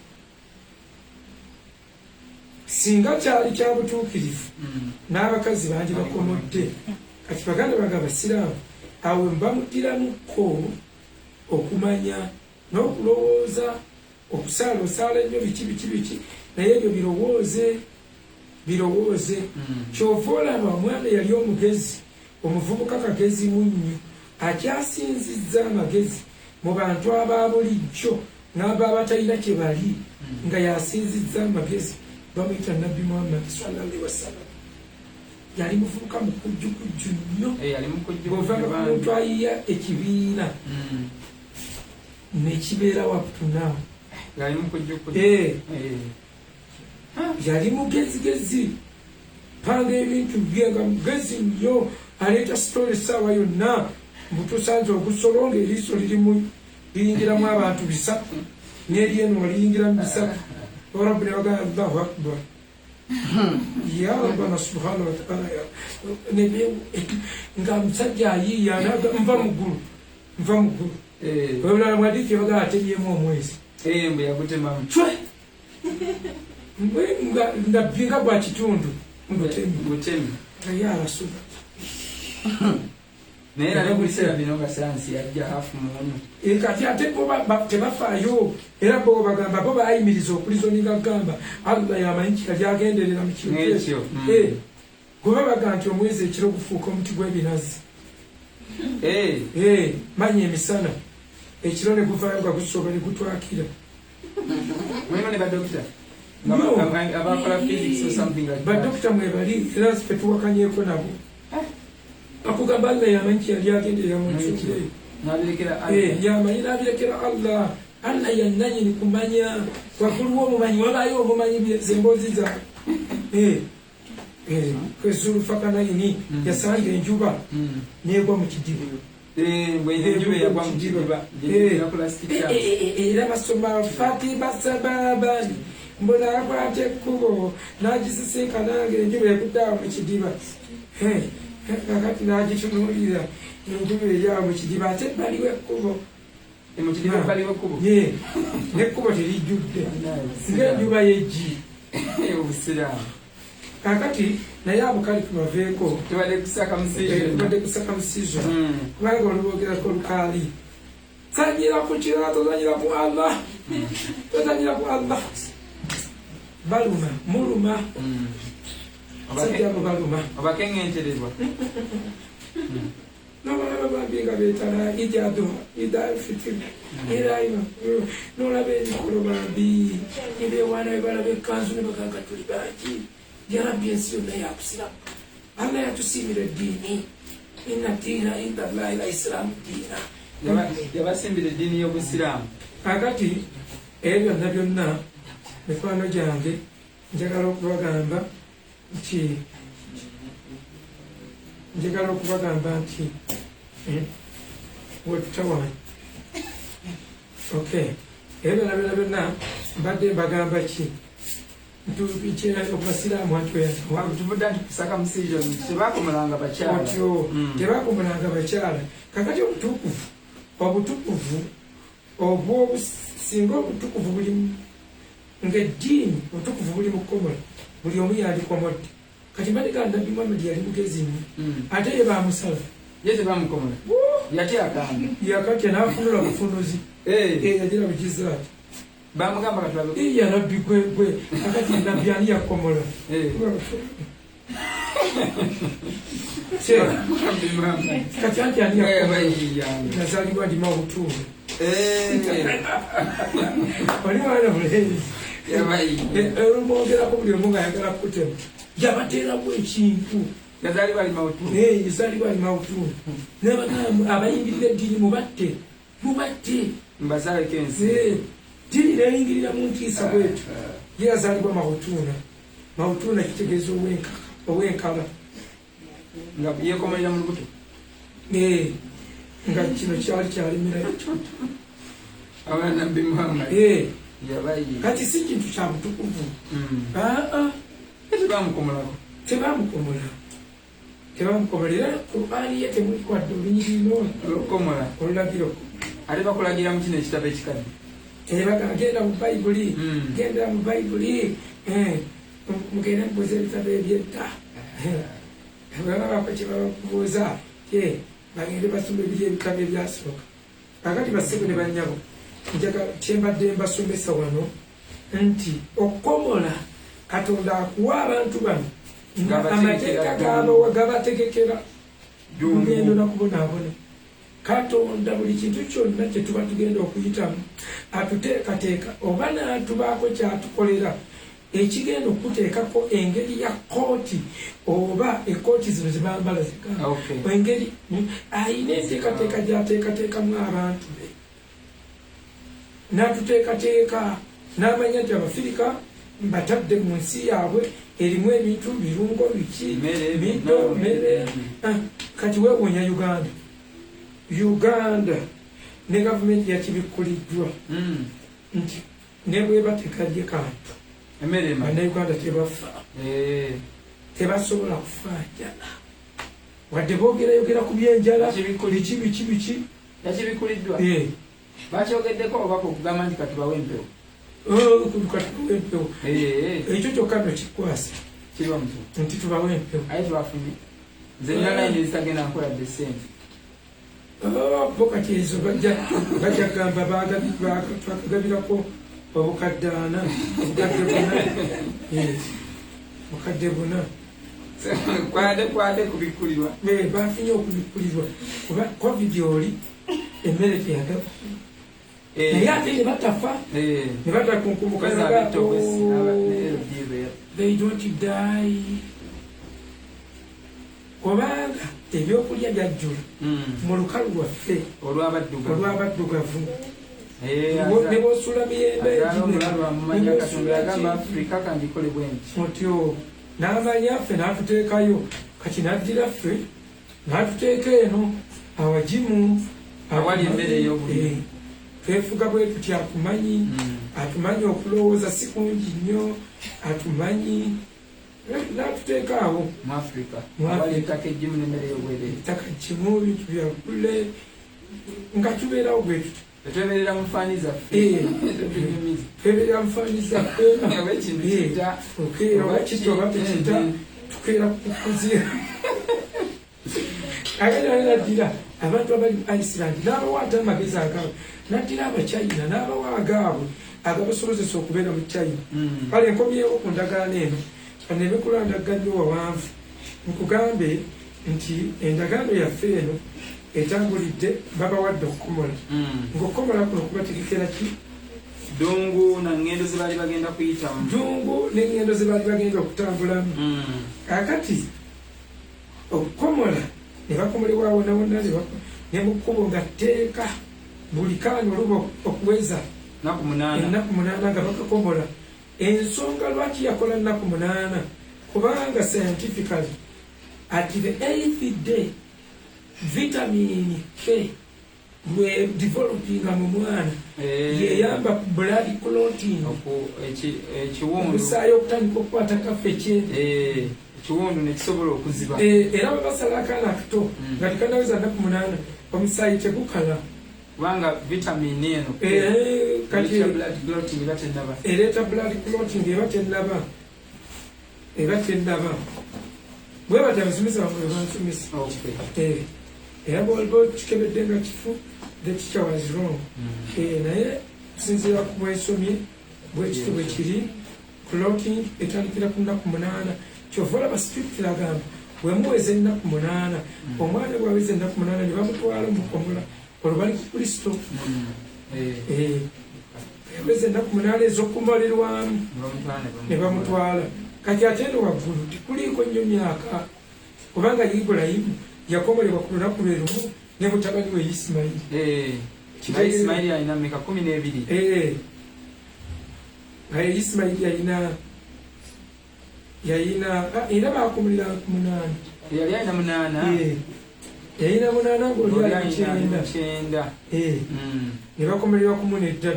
singa kyali kya butuukirivu n'abakazi bangi bakomodde kati baganda bange abasiraamu awo mbamuddiramuko okumanya n'okulowooza okusaaloosaala ennyo biki naye ebyo birowooze kyova olaba omwana yali omugezi omuvubuka kagezi munnyo akyasinzizza amagezi mu bantu aba bulijjo n'aba abatalina kye bali nga yasinzizza amagezi bamuyita nabbi Muhammad sallallahu alaihi wasallam yali muvubuka mukujjukujju nnyo bw'ovanga ku muntu ayiya ekibiina nekibeera wapuna yali mugezigezi panga ebintu bye nga mugezi nnyo aleeta sitole essaawa yonna mbutusanze ogusolonga eriiso liyingiramu abantu 3 n'eryeno waliyingiramu 3 orabu ne bagamba Allahu akbar ya rabbana subhanahu wa ta'ala nga musajja ayiiya nva muggulu olulala mwadiki bagamba atemyemu omwezi mbe yagutemamu ndabbinga gwa kitundu ngutemi ya rasula naye nali kubiseera bino nga sayansi yajja hafu muno kati ate bo tebafaayo era bo bagamba bo bayimiriza okulizoninga gamba Allah yamanyi kikali agenderera mu kintu ekyo goba baga nti omwezi ekiro gufuuka omuti gw'ebinazi manyi emisana ekiro ne guvaayo nga gusoba ne gutwakira mweno ne badokita abakola physics or something like that badokita mwebali era sipetuwakanyeko nabo akugamba Allah yamanyi kiyali agenderera mu kintu yamanyi nabirekera Allah Allah yannanyini kumanya wakuliwo omumanyi wabayo omumanyi zemboozi zaabwe kwezulufaka nayini yasanga enjuba negwa mu kidiba era basoma Fatima sababani mbona akwate ekkubo nagisisiika nange enjuba ekuddawa mu kidiba kakati nagitunuulira enjuba eryawo mu kidiba ate baliwo ekkubo nekkubo terijjudde ng'enjuba yejji obusiraamu kakati naye abukali tubaveeko tubadde kusaka musizo kubanga olubogerako lukaali tanyira ku kirala tozanyira ku Allah tozanyira ku Allah baluma muluma sajjabo baluma obakeŋŋentererwa nobababinga betala ijado idalfitiri eraima nolaba emikolo bambi nebewana bebalaba ekanzu nebaganga tuli bangi yarabbi ensi yonna yakusiramu Allah yatusiimira eddiini inna diina inda Allahi al-islaamu diina yabasimbira eddiini y'obusiraamu kakati ebyo byonna byonna mikwano gyange njagala okubagamba nti wetutawanyi ebyo byonna mbadde mbagamba ki okubasiraamu tebakomolanga bakyala kakati obutukuvu singa obutukuvu bulimu ng'eddiini obutukuvu buli mu kukomola buli omu yalikomodde kati mbadde Nabbi Muhammad yali mugezi nnyo ate ye bamusala ye tebamukomola yatyakanga yakatya n'afunula bufunuzi yagira bugizaati bamugamba katulabe ya Rabbi gwe akati Nabbi ani yakomola kati anti ani yazalibwa ndi mawutuumu oli mwana mulenzi olumwogerako buli omu nga ayagala kutema yabateeramu ekintu yazalibwa ali mawutuumu nabagamba abayingirira eddiini mubatte mbazaleko ensi dini neyingirira mu ntiisa bwetu ye yazalibwa mawutuuna kitegeeza ow'enkala nga yekomerera mu lubuto nga kino kyali kyalimira abaana Nabbi Muhammad yabayi kati si kintu kya butukuvu tebamukomola era Qur'ani ye temuli kwadde olunyiriri olukomola olulagiro ate bakulagira mu kino ekitabo ekikadde genda mu bayibuli mugenda mubuuza ebitabo ebyedda baba kyebabakubuuza bagende basoma ebiri ebitabo ebyasooka kakati basebo ne bannyabo kyembadde mbasomesa wano nti okukomola Katonda akuwa abantu bano amateeka gabategekera mugendo nakubonaabona Katonda buli kintu kyonna kye tuba tugenda okuyitamu atuteekateeka oba n'atubaako kyatukolera ekigenda okuteekako engeri ya kooti oba ekooti zino zibambala zigamba engeri ayina enteekateeka gy'ateekateekamu abantu be n'atuteekateeka n'amanya nti Abafirika batadde mu nsi yaabwe erimu ebintu birungo biki middo mmere kati weewuunya Uganda ne gavumenti yakibikkuliddwa nti ne bweba tekalye kantu Bannayuganda tebafa tebasobola kufaajana wadde boogerayogera ku byenjala biki yakibikkuliddwa bakyogeddeko obaka okugamba nti katubawe empewo ekyo kyokka no kikwasa nti tubawe empewo aye twafunye nze nnalayini ezitagenda nkola desente Bokati ezo bajja gamba twakagabirako obukadde 4 obukadde 4 kwade kubikulirwa bafunye okubikulirwa kuba covid oli emmere teyagaba naye ate ne batafa ne batakunkumbuka they don't die kubanga ebyokulya byajjula mu lukalu lwaffe olw'abaddugavu ne bw'osula miyembe otyo n'amanya ffe n'atuteekayo kati n'addira ffe n'atuteeka eno awagimu awali emmere ey'obulimi twefuga bwe tuti atumanyi okulowooza si kungi nnyo atumanyi n'atuteeka awo mu Africa awali ettaka eggimu n'emmere ey'obwereere ettaka kimu bintu byakule nga tubeerawo bwe tuti twebeerera mu faani zaffe twebeerera mu faani zaffe oba kita oba tekita tukeera kukuzira agenda naddira abantu abali mu Iceland n'abawa ate amagezi agaabwe naddira abachina n'abawa agaabwe agabasobozesa okubeera mu China kale enkomyewo ku ndagaano eno kanebikulanda nnyo wawanvu nkugambe nti endagaano yaffe eno etambulidde babawadde okukomola ng'okukomola kuno kubategekera ki ddungu n'engendo ze baali bagenda kuyitamu ddungu n'engendo ze baali bagenda okutambulamu kakati okukomola ne bakomolebwa wonawona ne mu kkubo nga tteeka buli kaanya oluba okuweza ennaku 8 nga bakakomola ensonga lwaki yakola nnaku 8 kubanga scientifically at the 8th day vitamin K lwe developinga mu mwana yeyamba ku blood clotting omusaayi okutandika okukwata kafe ekiwundu nekisobola okuziba era babasala akaana akato nga tekanaweza nnaku 8 omusaayi tegukala kubanga vitamin eno ereeta blood clotting eba tennaba bwe bati abasomesa bamwe bansomesa era bwoliba kikebedde nga kifu the teacher was wrong naye kusinziira ku bwensomye bwekiti bwe kiri clotting etandikira ku nnaku 8 kyova olaba strict agamba bwe muweza ennaku 8 omwana bwaweza ennaku 8 ne bamutwala mukomola olwo bali ku kristo yaweza ennaku 8 ez'okumalirwamu ne bamutwala kati ate eno waggulu tekuliiko nnyo myaka kubanga Ibulayimu yakomolebwa ku lunaku lwe lumu ne mutabani we Isimayiri alina mmeka 12 naye Isimayiri yalina era baakomolera ku 8 yali alina 8 yalina 8 ng'oli alina 9 ne bakomererwa ku 13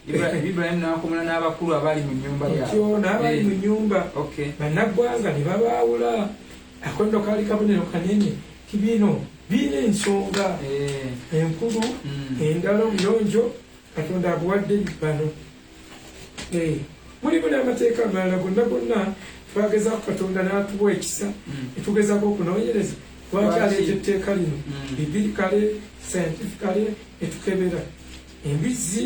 Ibulayimu n'akomola n'abakulu abali mu nnyumba yaabwe n'abali mu nnyumba bannaggwanga ne babaawula akondo kaali kabonero kanene kibino biina ensonga enkulu endala omuyonjo katonda abuwadde bano mulimu n'amateeka amalala gonna twagezaako katonda n'atuwa ekisa netugezaako okunoonyereza lwaki aleeta etteeka lino bibirikale scientificale etukebera embizzi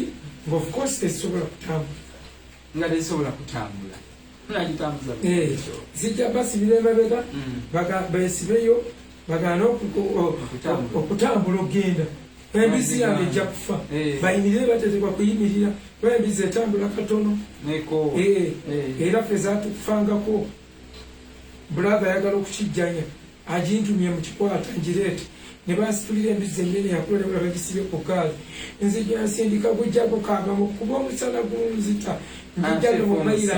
of course tezisobola kutambula zijja basibira emabega besibeyo bagaana okutambula okgenda embizi yange ejja kufa bayimirire batetekwa kuyimirira kuba embizi etambula katono era ffe zatukufangako bulaga ayagala okukijjanya agintumye mu kikwata ngireete ne bansitulira embizi ennene yakula nebula bagisibye ku gaali nze gyansindika bujjago kaagamu kuba omusana gunzita njijjano mu mayiro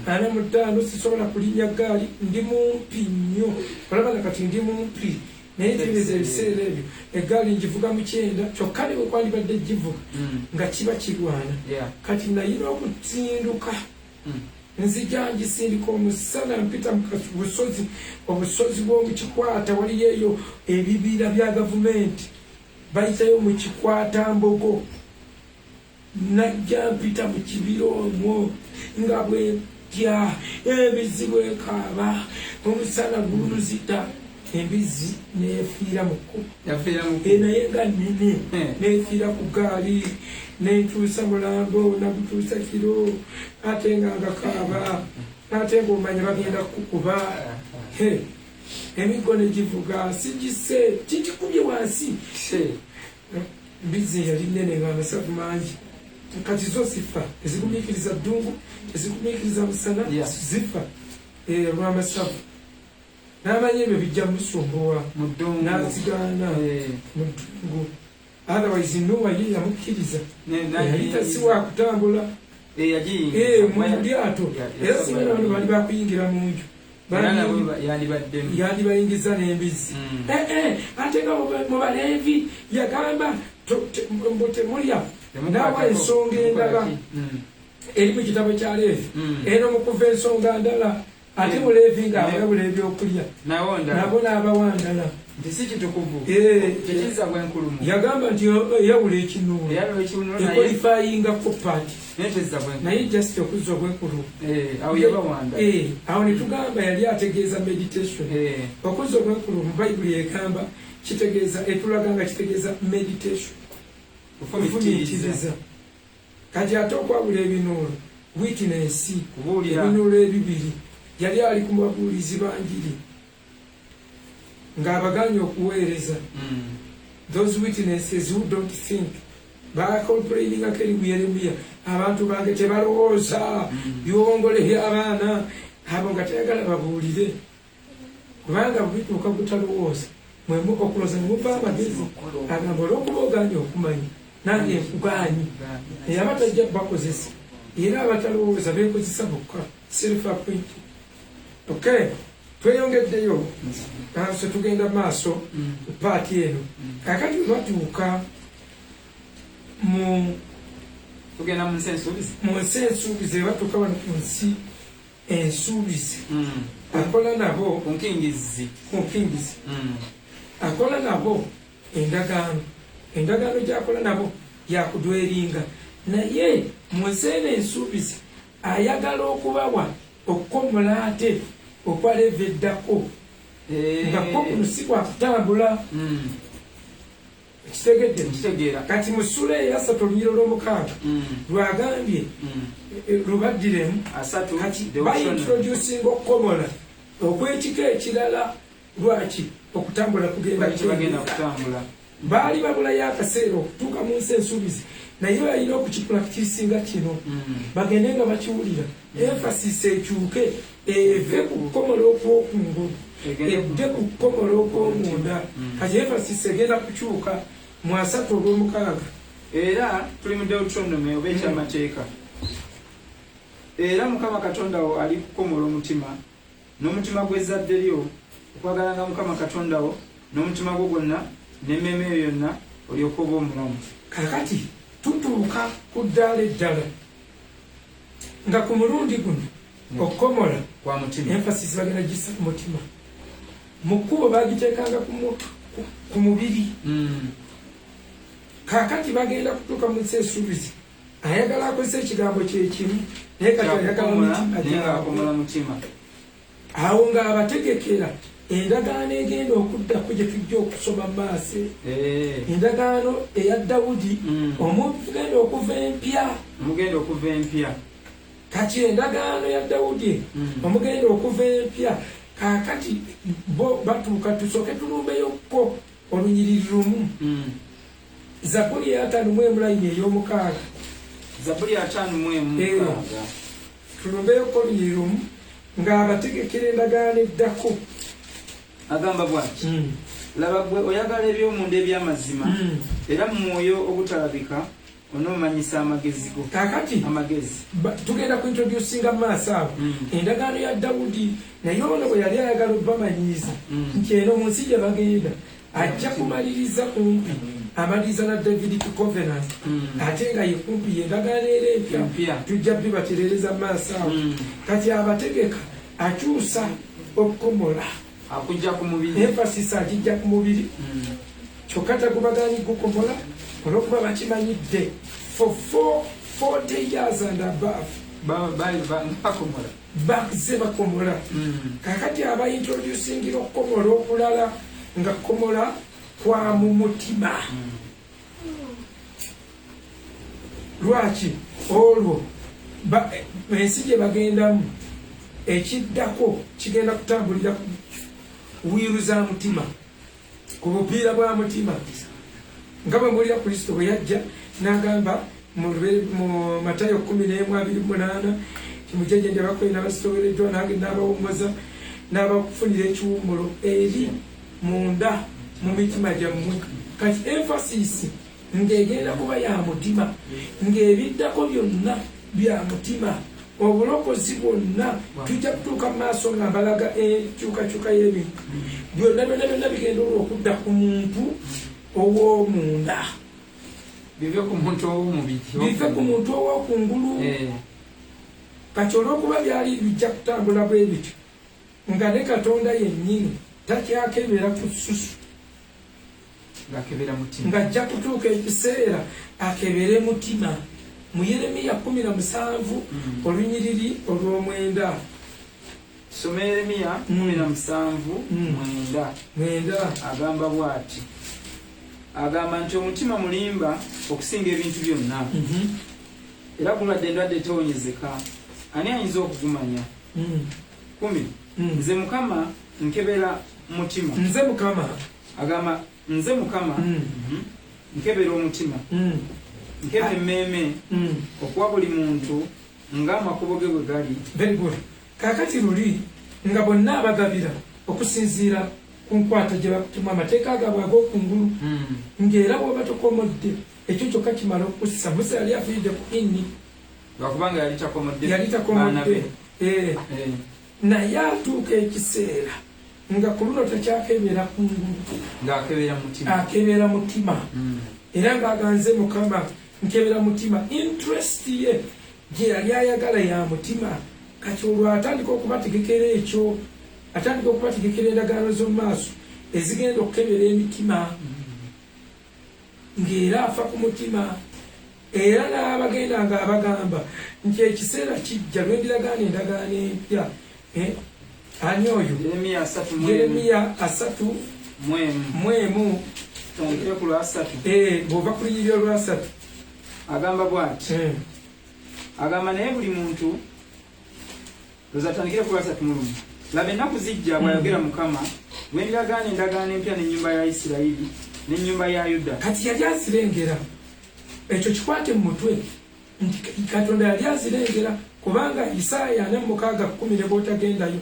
45 sisobola kulinnya gaali ndi mumpi nnyo olabana kati ndi mumpi naye tereeza ebiseera ebyo eggaali ngivuga mu 9 kyokka ne bwe kwandibadde givuga nga kiba kirwana kati nayina okutsinduka nzija ngisindika omusana mpita mu busozi obusozi bw'omu kikwata waliyo eyo ebibira bya gavumenti bayitayo mu kikwata mbogo najja mpita mu kibira omwo nga bwetya ebizibu ekaaba omusana gunuzita embizi nefiira mu yafiira mu naye nga nnene nefiira ku gaali nentuusa mulambo nabutuusa kiro ate nga ngakaaba ate ngaomanya bagenda kukuba emiggo negivuga sigise kikikubye wansi mbizi yali nnene nga amasavu mangi kati zo zifa ezigumiikiriza ddungu ezigumiikiriza musana zifa olw'amasavu n'amanya ebyo bijja musumbuwa n'azigaana mu ddungu otherwise Nuwa ye yamukkiriza yali tasiwa kutambula mu lyato era singa bano bali bakuyingira mu nju yandibayingiza n'embizi ate nga mu Baleevi yagamba temulya nawa ensonga endala eri mu kitabo kya Leevi eno mu kuva ensonga ndala ate Muleevi ng'abawabula ebyokulya nabo n'abawa ndala yagamba nti yawula ekinuulo ekolifayingako paati naye just okuzza ogw'enkulumu awo netugamba yali ategeeza meditation okuzza ogw'enkulumu bayibuli egamba kitegeeza etulaga nga kitegeeza meditation ofumiitiriza kati ate okwawula ebinuulo witness ebinuulo ebibiri yali ali ku babuulizi banjiri ng'abaganya okuweereza those witnesses who don't think bakomplainingako eri mu Yeremiya abantu bange tebalowooza biwongole abaana abo nga tayagala babuulire kubanga bituuka butalowooza mwemu okulooza nemuva amagezi agamba olw'okuba oganya okumanya nange nkugaanyi naye abatajja bakozesa era abatalowooza beekozesa bokka self appointed. Okay, tweyongeddeyo so tugenda maaso paati eno kakati batuuka mu nsi ensuubize batuuka wano ku nsi ensuubize akola nabo ku nkingizi akola nabo endagaano gyakola nabo yakudweringa naye mu nsi eno ensuubize ayagala okubawa okukomola ate okwaleva eddako nga ko kuno si kwakutambula kitegedde kati mu ssula eyasatu oluyiro lw'omukaaga lwagambye lubaddiremu kati bayintroducinga okukomola okwekika ekirala lwaki okutambula kugenda baali babulayo akaseera okutuuka mu nsi ensuubizi naye balina okukipulakitisinga kino bagende nga bakiwulira emphasis ekyuke eve ku kukomola okwokungulu edde ku kukomola okwomunda kati emphasis egenda kukyuka mu 3:6 era tuli mu Deuteronomy oba ekyamateeka era Mukama Katonda wo ali kukomola omutima n'omutima gw'ezzadde lyo okwagalanga Mukama Katonda wo n'omutima gwo gwonna n'emmeeme yo yonna olyoka oba omulamu. Kakati tutuuka ku ddaala eddala nga ku mulundi guno okukomola kwa mutima emphasis bagenda gisa ku mutima mu kkubo bagiteekanga ku mubiri kakati bagenda kutuuka mu nsi ensuubizi ayagala akozesa ekigambo kyekimu naye kati ayagala mutima awo ng'abategekera endagaano egenda okuddako gye tujja okusoma maaso endagaano eya Dawudi omugenda okuva empya kati endagaano ya Dawudi omugenda okuva empya kakati bo batuuka tusooke tulumbeyokko olunyiriri lumu Zabuli ya 5 layini ey'omukaaga Zabuli ya 5 tulumbeyokko olunyiriri lumu ng'abategekera endagaano eddako agamba bw'ati laba gwe oyagala eby'omunda eby'amazima era mu mwoyo ogutalabika onoomanyisa amagezi go. Kakati amagezi tugenda kuintroducinga maaso abo endagaano ya Dawudi naye ono bwe yali ayagala obamanyiiza nti eno mu nsi gye bagenda ajja kumaliriza kumpi amaliriza na David Covenant ate nga ye kumpi endagaano era empya tujja bibaterereza maaso abo kati abategeka akyusa okukomola akujja ku mubiri emphasis akijja ku mubiri kyokka tagubagani gukomola olwokuba bakimanyidde for 40 years and above bakuze bakomola kakati aba introducingira okukomola okulala nga kukomola kwa mu mutima lwaki olwo ensi gye bagendamu ekiddako kigenda kutambulira wiiru za mutima ku bupiira bwa mutima nga bwe mulira Kristo bwe yajja n'agamba mu Matayo 11:28 kimujeje nje bakwena basobereddwa nange n'abawummuza n'abakufunira ekiwummulo eri munda mu mitima gyammwe kati emphasis ng'egenda kuba ya mutima ng'ebiddako byonna bya mutima obulokozi bwonna tujja kutuuka mu maaso nga mbalaga enkyukakyuka y'ebintu byonna bigenda okudda ku muntu ow'omunda bive ku muntu ow'okungulu kati olw'okuba byali bijja kutambula bwe bityo nga ne Katonda yennyini takyakebera ku ssusu ng'ajja kutuuka ekiseera akebere mutima mu Yeremiya 17 olunyiriri olw'omwenda. Soma Yeremiya 17:9 agamba bw'ati agamba nti omutima mulimba okusinga ebintu byonna era gulwadde endwadde etewonyezeka ani ayinza okugumanya 10 nze Mukama nkebera mutima agamba nze Mukama nkebera omutima nkebera emmeeme okuwa buli muntu ng'amakubo ge bwe gali. Very good. Kakati luli nga bonna abagabira okusinziira ku nkwata gye bakutuma amateeka gaabwe ag'okungulu ng'era bw'oba tokomodde ekyo kyokka kimala okussa. Musa yali afiiridde ku inni lwakubanga yali takomodde naye atuuka ekiseera nga ku luno takyakebera kungulu akebera mutima era ng'aganze Mukama nkebera mutima. Interest ye gye yali ayagala ya mutima kati olwo atandika okubategekera ekyo atandika okubategekera endagaano z'omu maaso ezigenda okukebera emitima ng'era afa ku mutima era n'abagenda nga abagamba nti ekiseera kijja lwendiragaana endagaano empya ani oyo Yeremiya 3:1 bw'ova ku lunyiriri olwa3 agamba bw'ati agamba naye buli muntu lwezatandikire ku lwa3 laba ennaku zijja bw'ayogera Mukama lwe ndiragaana endagaano empya n'ennyumba ya Isirayiri n'ennyumba ya Yuda. Kati yali azirengera ekyo kikwate mu mutwe nti Katonda yali azirengera kubanga Isaaya 46:10 bw'otagendayo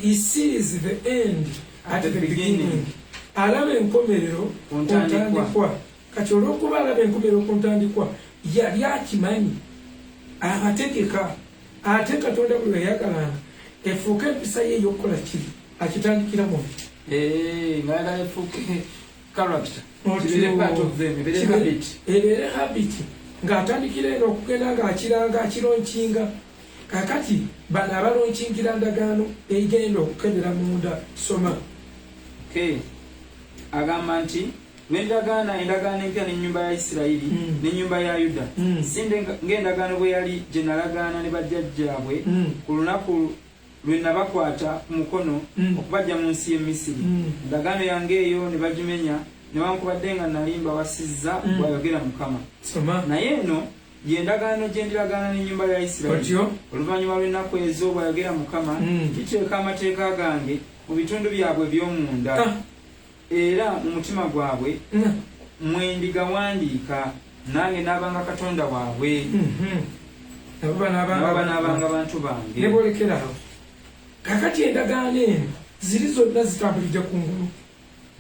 he sees the end at the beginning alaba enkomerero ku ntandikwa. Kati olw'okuba alaba enkomerero ku ntandikwa yali akimanyi abategeka ate Katonda bwe yayagalanga efuuka empisa ye ey'okukola kiri akitandikira mu ngayagala efuuke character ebeere habit ng'atandikira eno okugenda ng'akiranga akironkinga. Kakati bano abalonkingira ndagaano egenda okukebera munda. Soma agamba nti lwendagaana endagaano empya n'ennyumba ya Isirayiri n'ennyumba ya Yuda sinde ng'endagaano bwe yali gye nalagaana ne bajjajjaabwe ku lunaku lwe nabakwata ku mukono okubajja mu nsi y'e Misiri. Endagaano yange eyo ne bagimenya newankubadde nga nali mbawasizza bw'ayogera Mukama. Naye eno y'endagaano gye ndiragaana n'ennyumba ya Isirayiri oluvannyuma lw'ennaku ezo bw'ayogera Mukama giteeka amateeka gange mu bitundu byabwe by'omunda era mu mutima gwabwe mwe ndigawandiika nange n'abanga Katonda waabwe n'abanga bantu bange. Nebolekerawo kakati endagaano eno ziri zonna zitambulidde kungulu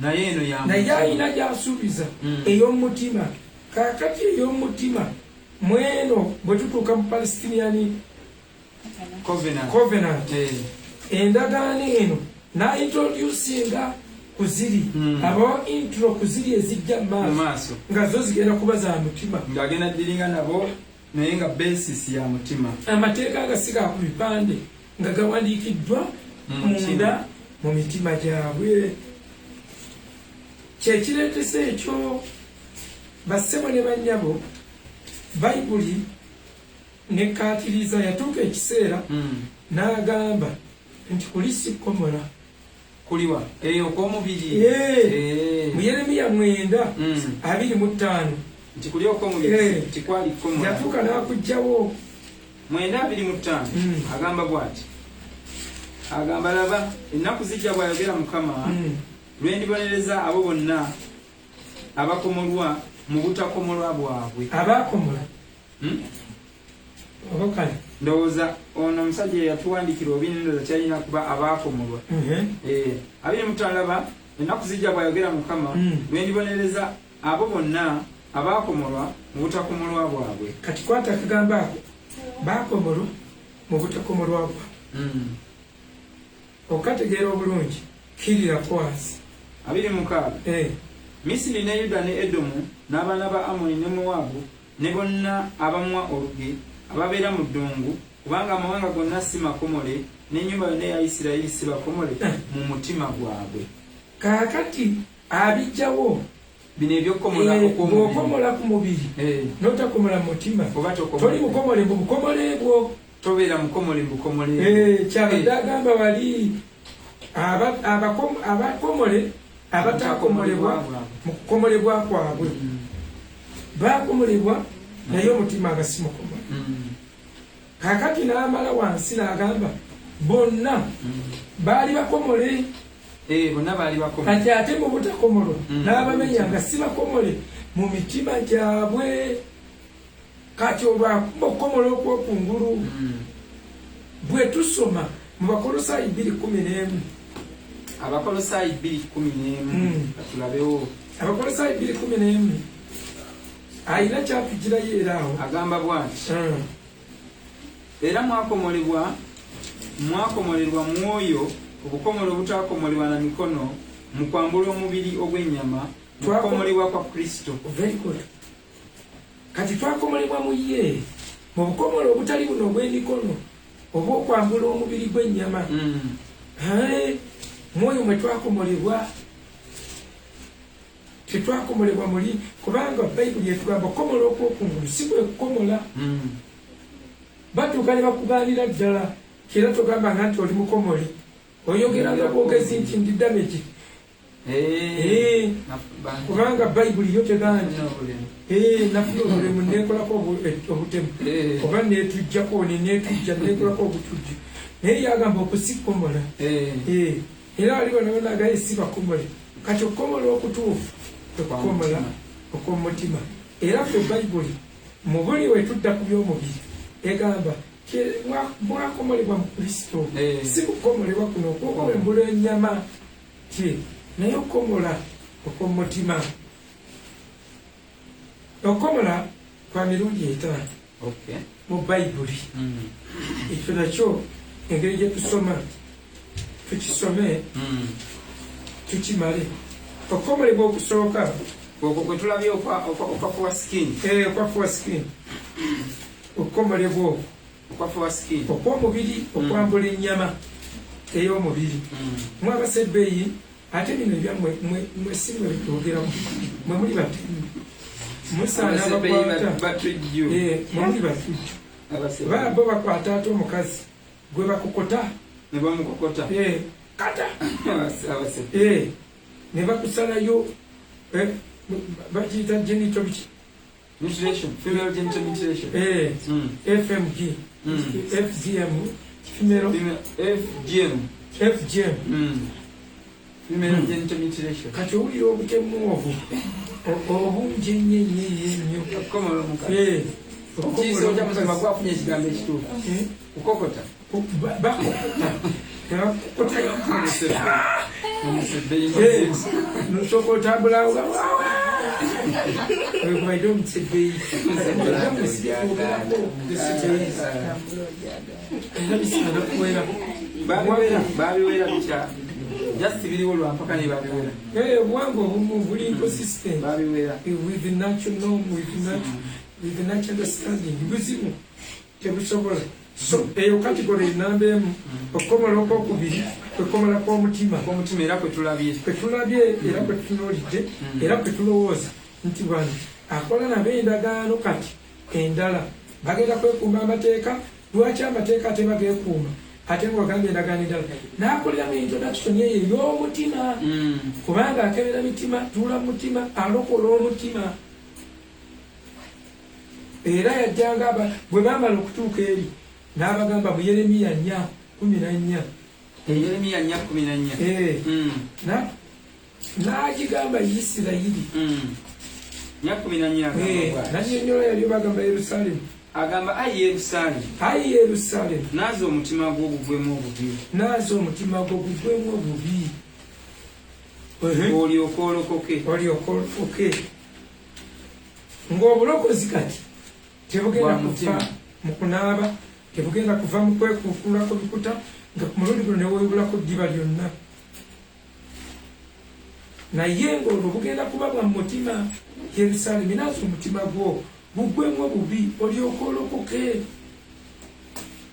naye eno naye alina gy'asuubiza ey'omutima. Kakati ey'omutima mweno bwe tutuuka mu Palestinian Covenant endagaano eno n'introducinga kuziri abawa intro kuziri ezijja maaso nga zo zigenda kuba za mutima ng'agenda ddiringa nabo naye nga basis ya mutima. Amateeka agasiga ku bipande nga gawandiikiddwa munda mu mitima gyabwe. Kyekireetesa ekyo bassebo ne bannyabo Bayibuli nekatiriza yatuuka ekiseera n'agamba nti kulisi komola kuliwa okw'omubiri mu Yeremiya 9:25 nti kuli okw'omubiri tikwali komola yatuuka n'akugjawo 9:25 agamba bw'ati agamba laba ennaku zijja bw'ayogera Mukama lwe ndibonereza abo bonna abakomolwa mu butakomolwa bwabwe abakomola okale ndowooza ono omusajja yatuwandikira obi ndowooza kyalina kuba abakomolwa 2:5 laba ennaku zijja bw'ayogera Mukama lwe ndibonereza abo bonna abakomolwa mu butakomolwa bwabwe kati kwata kagamba ako bakomolwa mu butakomolwa bwabwe okategeera obulungi kirira kwasi 2:6 Misiri ne Yuda ne Edomu n'abaana ba Amoni ne Mowabu ne bonna abamwa oluge ababeera mu ddungu kubanga amawanga gonna si makomole n'ennyumba yonna ya Isirayiri si bakomole mu mutima gwabwe. Kaakati abijjawo bino ebyokukomola okomola ku mubiri n'otakomola mu mutima toli mukomole mu bukomole bwo tobeera mukomole mu bukomole kyabadde agamba wali abakomole abatakomolebwa mu kukomolebwa kwabwe bakomolebwa naye omutima nga si mukomole. Kaakati n'amala wansi n'agamba bonna baali bakomole bonna baali bakomole kati ate mu butakomolwa n'abamenya nga si bakomole mu mitima gyabwe. Kati olwakukomola okwokungulu bwe tusoma mu Bakolosayi 2:11 Abakolosayi 2:11 katulabewo Abakolosayi 2:11 ayina kyatugirayo era awo agamba bw'ati era mwakomolerwa mwoyo obukomole obutakomolebwa na mikono mu kwambula omubiri ogw'ennyama mukomolebwa kwa Kristo. Very good. Kati twakomolebwa mu ye mu bukomole obutali buno obw'emikono oba okwambula omubiri gw'ennyama. Mwoyo mwe twakomolebwa tetwakomolebwa muli kubanga Bayibuli etugamba okomola okwokungulu si bwe kukomola. Batuuka ne bakugaanira ddala kera togambanga nti oli mukomole oyogeranga bwogezi nti ndi damage. Kubanga Bayibuli yo teganya nafuna obulemu nekolako obutemu oba netujjako netujja nekolako obutujju naye yagamba okusikomola era waliwo nabonagaye si bakomole. Kati okukomola okutuufu okukomola okw'omutima era ffe Bayibuli mu buli wetudda ku by'omubiri egamba mwakomolebwa mu Kristo si kukomolebwa kuno okwokwembula ennyama naye okukomola okw'omutima. Okukomola kwa mirundi 5 mu Bayibuli. Ekyo nakyo engeri gye tusoma tukisome tukimale. Okukomolebwa okusooka okwo kwe tulabye okwafuwa skin okwafuwa skin okukomolebwa okwafuwa skin okw'omubiri okwambula ennyama ey'omubiri mu abasebbeeyi ate bino ebyammwe mwe si mwe byogeramu mwe muli batemu musaana bakwata mwe muli batujju bo bakwata ate omukazi gwe bakokota ne bamukokota kata ne bakusalayo bakiyita genital mutilation, female genital mutilation. FMG, FGM, female FGM. Female genital mutilation. Kati owulira obutemu obwo obungi ennyo. Okukomola omukazi. Okiyiza ojja musoma gwafunye ekigambo ekituufu. Kukokota. Nosooka otambula babiwera bitya just biriwo lwampaka ne babiwera obuwangwa obumu buli inconsistent babiwera with the natural norm with the natural understanding buzibu tebusobola. So eyo kategori namba emu okukomola okwokubiri kwekomola kw'omutima era kwetulabye era kwetutunuulidde era kwetulowooza nti bano akola nabo endagaano kati endala bagenda kwekuuma amateeka lwaki amateeka ate bageekuuma ate ng'ogambye endagaano endala n'akoleramu introduction eyo ey'omutima kubanga akebera mitima tuula mu mutima alokola omutima era yajjanga bwe baamala okutuuka eri n'abagamba mu Yeremiya 4:14 Yeremiya 4:14 n'agigamba Isirayiri 4:14 n'annyonnyola yali bagamba Yerusaalemi agamba ayi Yerusaalemi naaza omutima gwo gugwemu obubi olyoke olokoke ng'obulokozi kati tebugenda kuva mu kunaaba tebugenda kuva mu kwekuukulako bikuta nga ku mulundi guno neweebulako ddiba lyonna naye ng'olwo bugenda kuba bwa mutima Yerusaalemi naaza omutima gwo gugwemu obubi olyoke olokoke.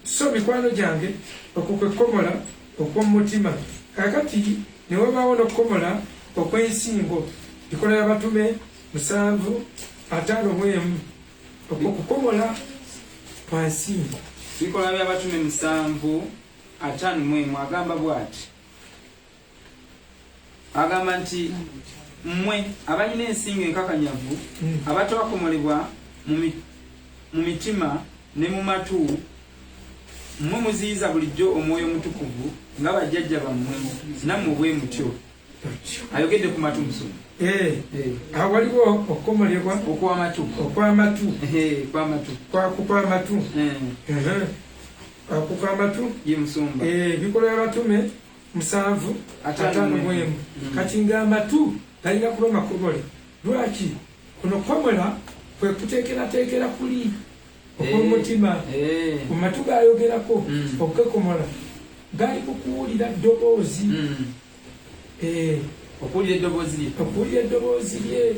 So mikwano gyange okwo kwekomola okw'omutima kakati ne wabaawo n'okukomola okw'ensingo bikola y'abatume 7:51 okwo kukomola kwa nsingo bikola by'abatume 7:51 agamba bw'ati agamba nti mmwe abalina ensingo enkakanyavu abatakomolebwa mu mitima ne mu matu mmwe muziyiza bulijjo omwoyo omutukuvu nga bajjajja bammwe nammwe bwe mutyo ayogedde ku matu musomo waliwo okukomolebwa okw'amatu ye musumba bikola by'abatume 7:51 kati ng'amatu galina kuba makomole lwaki kuno komola kwe kuteekerateekera kuli okw'omutima mu matu gayogerako okukekomola gali kukuwulira ddoboozi okuwulira eddoboozi lye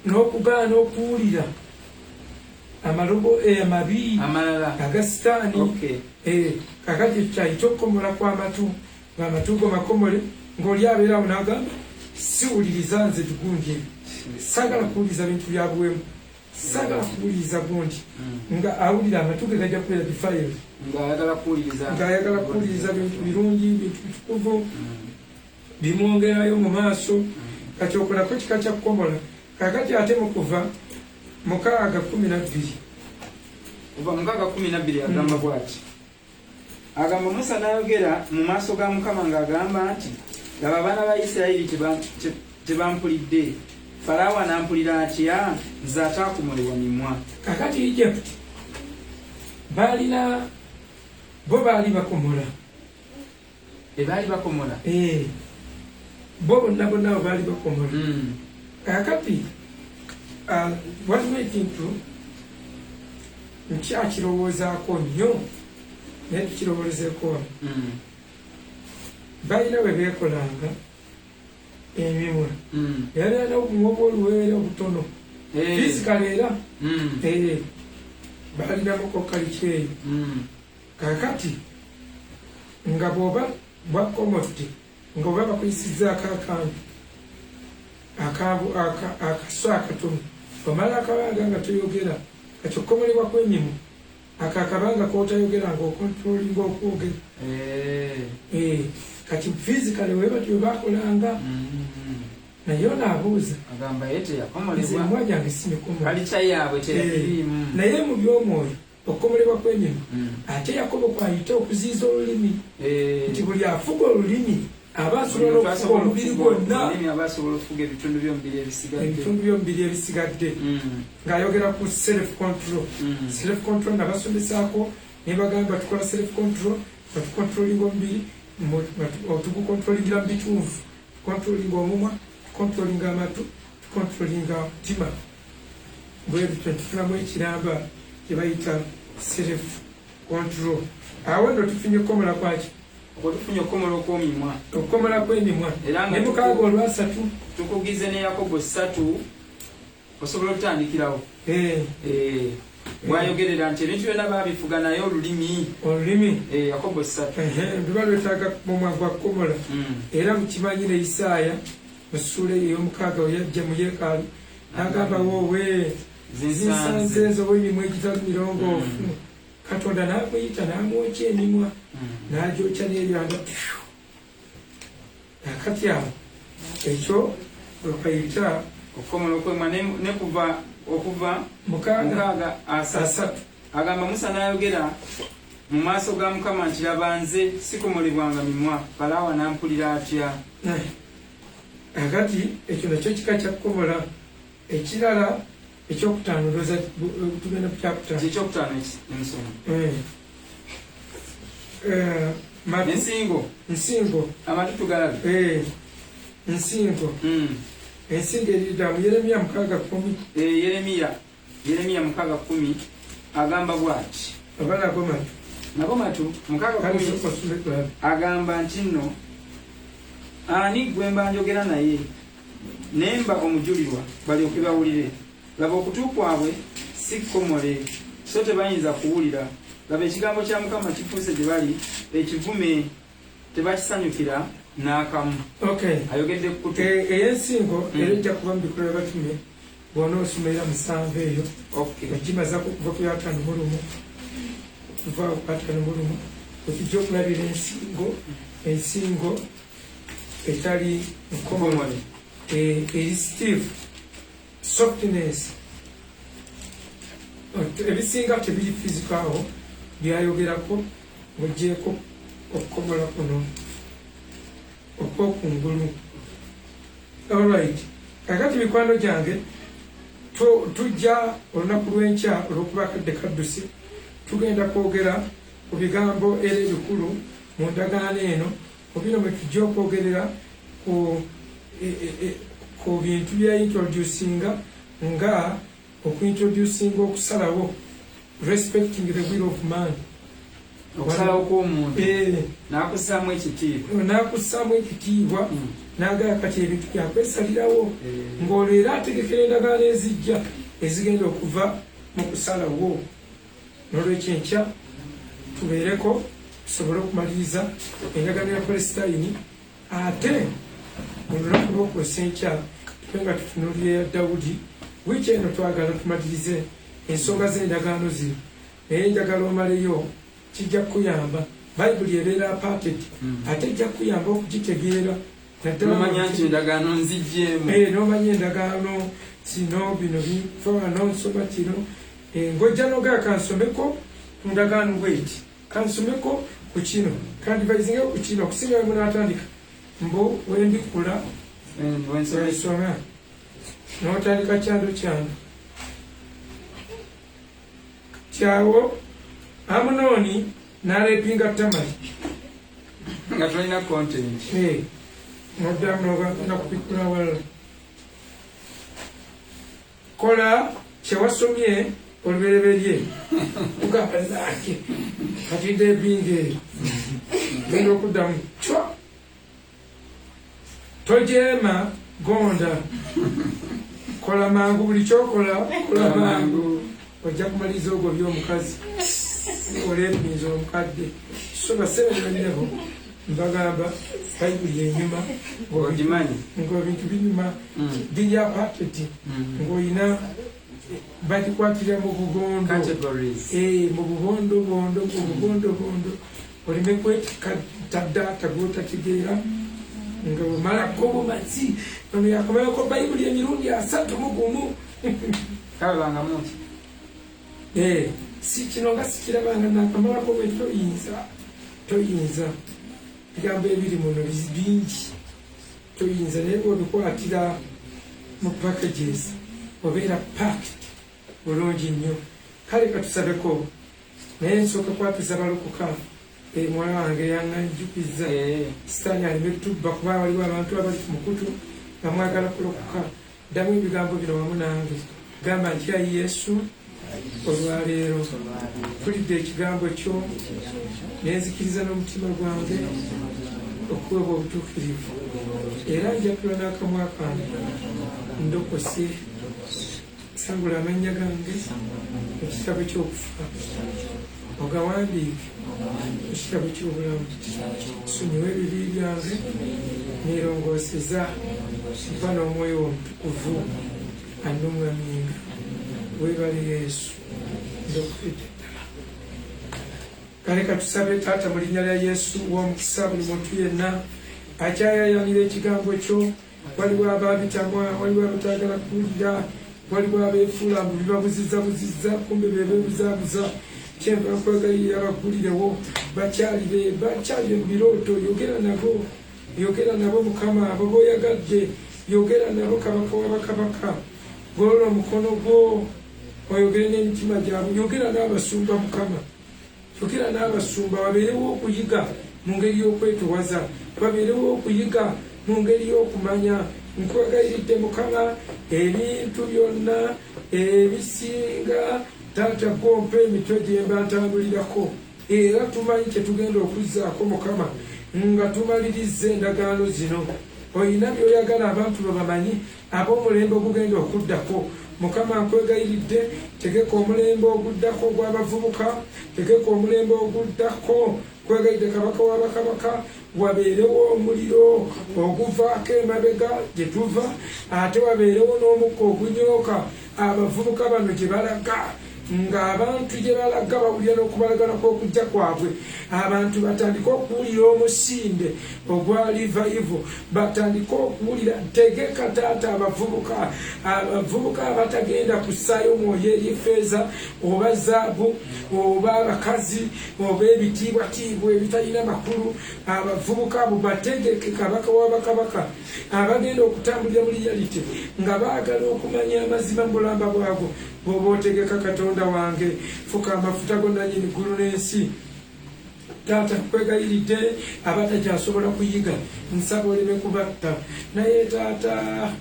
n'okugaana okuwulira amalobo amabi aga sitaani kakati kyayita okukomola kw'amatu ng'amatu go makomole ng'oli abeerawo n'agamba siwuliriza nze tugundi saagala kuwuliriza bintu bya buwemu saagala kuwuliriza gundi nga awulira amatu ge gajja kubeera bifayiro ng'ayagala kuwuliriza bintu birungi bintu bitukuvu bimwongerayo mu maaso kati okolako kika kya kukomola kakati ate mu kuva 6:12 agamba bw'ati agamba Musa n'ayogera mu maaso ga Mukama ng'agamba nti laba abaana ba Isirayiri tebampulidde Falaawo anampulira atya nze ataakomolebwa mimwa. Kakati Egypt bo baali bakomola bo bonna baali bakomola kakati waliwo ekintu nkyakirowoozaako nnyo naye tukirowoozeeko balina bwe beekolanga emimwa yali alina obumwa obw'oluweere obutono fisikale era balinamuko kalikyeyo kakati nga bw'oba bwakomodde nga oba bakuyisizzaako akantu akaso akatono omala akabanga nga toyogera kati okukomolebwa kw'emimwa akakabanga k'otayogera ng'okontrolinga okwogera kati fizikale weba twebakolanga naye onaabuuza nze emimwa gyange simikomola naye mu by'omwoyo okukomolebwa kw'emimwa ate Yakobo kwayita okuziiza olulimi nti buli afuga olulimi aba asobola okufuga omubiri gwonna ebitundu by'omubiri ebisigadde ng'ayogera ku self control nga basomesaako ne bagamba tukola self control batukontrolinga omubiri tugukontrolingira mu bitunvu tukontrolinga omumwa tukontrolinga amatu tukontrolinga mutima bwebityo tufunamu ekiramba kyebayita self control awo ndo tufunye okukomola kwaki tufunye okukomola okw'emimwa okukomola kw'emimwa ne mukaaga olwasatu tukugize ne Yakobo 3 osobola okutandikirawo bwayogerera nti ebintu byonna baabifuga naye olulimi Yakobo 3 luba lwetaaga mumwa gwa kukomola era mukimanyire Isaaya mu ssuula ey'omukaaga we yajja mu yeekaalu n'agamba woowe zinsanze ezo bw'emimwa egitali mirongoofu Katonda n'amuyita n'amwokya emimwa n'agyokya n'ebyanga nakati awo ekyo wekayita okukomola okwemwa ne okuva 6:3 agamba Musa n'ayogera mu maaso ga Mukama nti laba nze sikomolebwanga mimwa Falaawo n'ampulira atya. Akati ekyo nakyo kika kya kukomola. Ekirala ekyokutaano ndowooza tugenda ku kyakutaano. Ekyokutaano emisoma. Nsingo. Amatutu galabe. Nsingo. Ensingo erida mu Yeremiya 6:10. Yeremiya 6:10 agamba bw'ati. Nabo matu 6:10 agamba nti nno ani gwe mba njogera naye nemba omujulirwa balyoke bawulire. Laba okutu kwabwe si kkomole so tebayinza kuwulira. Laba ekigambo kya Mukama kifuuse gye bali ekivume tebakisanyukira n'akamu. Ayogedde ku kutu ey'ensingo era ejja kuba mu Bikola by'Abatume bw'onoosomera 7 eyo ogimaza kuva ku Yatani mulumu kuva ku Yatani mulumu okijja okulabira ensingo etali nkomole eri steve softness ebisinga tebiri fizikaawo byayogerako ng'oggyeko okukomola kuno okwokungulu. Alright, kakati mikwano gyange tujja olunaku lw'enkya olw'okuba kadde kadduse tugenda kwogera ku bigambo era ebikulu mu ndagaano eno obino bwe tujja okwogerera ku bintu bya introducinga nga okuintroducinga okusalawo respecting the will of man. Okusalawo kw'omuntu n'akussaamu ekitiibwa n'agala kati ebintu byakwesalirawo ng'olwo era ategekera endagaano ezijja ezigenda okuva mu kusalawo. N'olwekyo enkya tubeereko tusobole okumaliriza endagaano ya Palestine ate mu lunaku lw'okwesa enkya tube nga tutunuulira ya Dawudi. Wiiki eno twagala tumalirize ensonga z'endagaano zino naye njagala omaleyo kijja kuyamba. Bayibuli ebeera aparted ate ejja kuyamba okugitegeera n'omanya nti endagaano nziggyemu. N'omanya endagaano kino bino bifaano nsoma kino ng'ojja n'ogala kansomeko ku ndagaano bweti kansomeko ku kino kandi bayizingeyo ku kino okusinga we munaatandika mbu wembikula ensoma n'otandika kyando kyawo Amunoni n'aleepinga Tamali nga tolina content noddamu nakupikula wala kola kyewasomye olubereberye kugamba zange kati ndeepinga eyo genda okuddamu cwa tojeema gonda kola mangu buli kyokola kola mangu ojja kumaliriza ogwo by'omukazi olebinza omukadde so basebenanyabo mbagamba bayibuli enyuma ng'ebintu binyuma biri aparted ng'olina bagikwatira mu bugondo mu bugondogondo oleme kwetaddaata gw'otategeera nga omalako bumazi ono yakomayoko bayibuli emirundi 31 kabebangamuti si kino nga sikirabanga nakamalako bwe toyinza bigambo ebiri muno bingi toyinza naye bwobikwatira mu packages obeera packed bulungi nnyo. Kale katusabeko naye nsooka kwatuza balokoka mwana wange yanganjukiza sitaani aleme tubba kuba waliwo abantu abali ku mukutu nga mwagala kulokoka. Ddamu ebigambo bino wamu nange gamba nti ayi Yesu olwaleero tulidde ekigambo kyo nenzikiriza n'omutima gwange okuweebwa obutuukirivu era njakula n'akamwa kange ndokose sangula amannya gange mu kitabo ky'okufa ogawandiike mu kitabo ky'obulamu nsonyiwa ebibi byange neerongooseza mpa n'omwoyo omutukuvu annungaminga weebale Yesu ndokuledde ddala. Kale katusabe Taata mu linnya lya Yesu w'omukisa buli muntu yenna akyayayanira ekigambo kyo. Waliwo abaabitamwa, waliwo abataagala kuwulira, waliwo abeefuula mbu bibabuzizza kumbe beebuzaabuza. Kyenva nkwegayirira bakulirewo bakyalire mu birooto. Yogera nabo Mukama, abo b'oyagadde yogera nabo Kabaka w'abakabaka. Golola omukono gwo oyogere n'emitima gyabwe. Yogera n'abasumba Mukama, yogera n'abasumba babeerewo okuyiga mu ngeri y'okwetowaza, babeerewo okuyiga mu ngeri y'okumanya. Nkwegayiridde Mukama ebintu byonna ebisinga Taata gompa emitwe gye mba ntambulirako, era tumanyi kye tugenda okuzzaako Mukama nga tumaliriza endagaano zino. Oyina by'oyagala abantu babamanyi, ab'omulembe ogugenda okuddako. Mukama nkwegayiridde, tegeka omulembe oguddako ogw'abavubuka, tegeka omulembe oguddako. Nkwegayiridde Kabaka w'abakabaka, wabeerewo omuliro oguvaako emabega gye tuva, ate wabeerewo n'omukka ogunyooka abavubuka bano gye balaga, ng'abantu gye balaga bawulira n'okubalagana kw'okujja kwabwe. Abantu batandike okuwulira omusinde ogwa revival, batandike okuwulira. Tegeka Taata abavubuka abatagenda kussaayo mwoyo eri ffeeza oba zaabu oba abakazi oba ebitiibwatiibwa ebitalina makulu. Abavubuka abo bategeke Kabaka w'abakabaka abagenda okutambulira mu reality nga baagala okumanya amazima mu bulamba bwabwe. Bw'oba otegeka Katonda wange, fuka amafuta go nannyini ggulu n'ensi. Taata nkwegayiridde abatakyasobola kuyiga, nsaba oleme kubatta. Naye Taata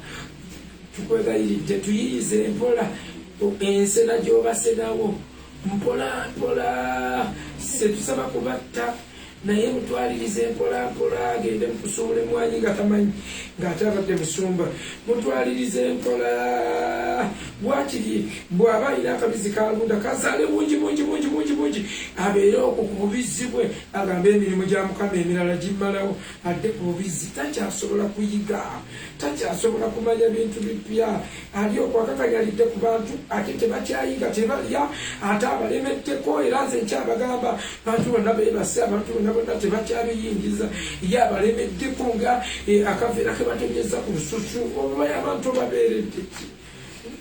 tukwegayiridde tuyiyize mpola ensena gy'obasenawo mpola mpola. Setusaba kubatta, naye mutwalirize mpola mpola. Agende mukusuula emwanyi nga tamanyi ng'ate abadde musumba. Mutwalirize mpola. Bwakiri bw'aba alina akabizi kalunda kazaale bungi bungi bungi bungi bungi, abeere okwo ku bubizzi bwe, agambe emirimu gya Mukama emirala gimmalawo, adde ku bubizzi. Takyasobola kuyiga, takyasobola kumanya bintu bipya. Ali okwakakanyalidde ku bantu ate tebakyayiga, tebalya, ate abalemeddeko. Era nze nkyabagamba bantu bonna beebase, abantu bonna tebakyabiyingiza. Ye abalemeddeko nga akaveera ke batonyeza ku lususu. Obaye abantu babeeredde ki?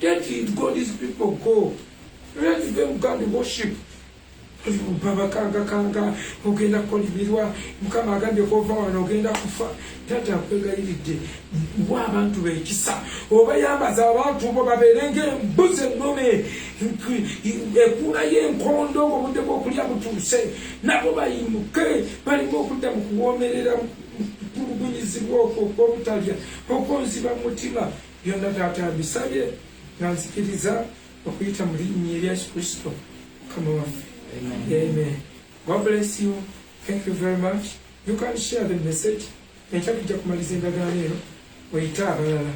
Let God these people go. Let them go and worship. Baba kanga ogenda kukolibirwa. Mukama agambye okova wano ogenda kufa. Taata nkwegayiridde wa abantu b'ekisa, obayambaza abantu bo babeere ng'embuzi ennome ekula y'enkondo ng'obudde bw'okulya butuuse. Nabo bayimuke balime okudda mu kuwoomerera kulugunyizibwa okwo okw'obutalya okw'onziba mu mutima. Byonna Taata mbisabye nga nzikiriza okuyita mu linnya erya Yesu Kristo Mukama waffe. Amen. God bless you. Thank you very much. You can share the message. Enkya tujja kumaliza endagaano eno oyite abalala.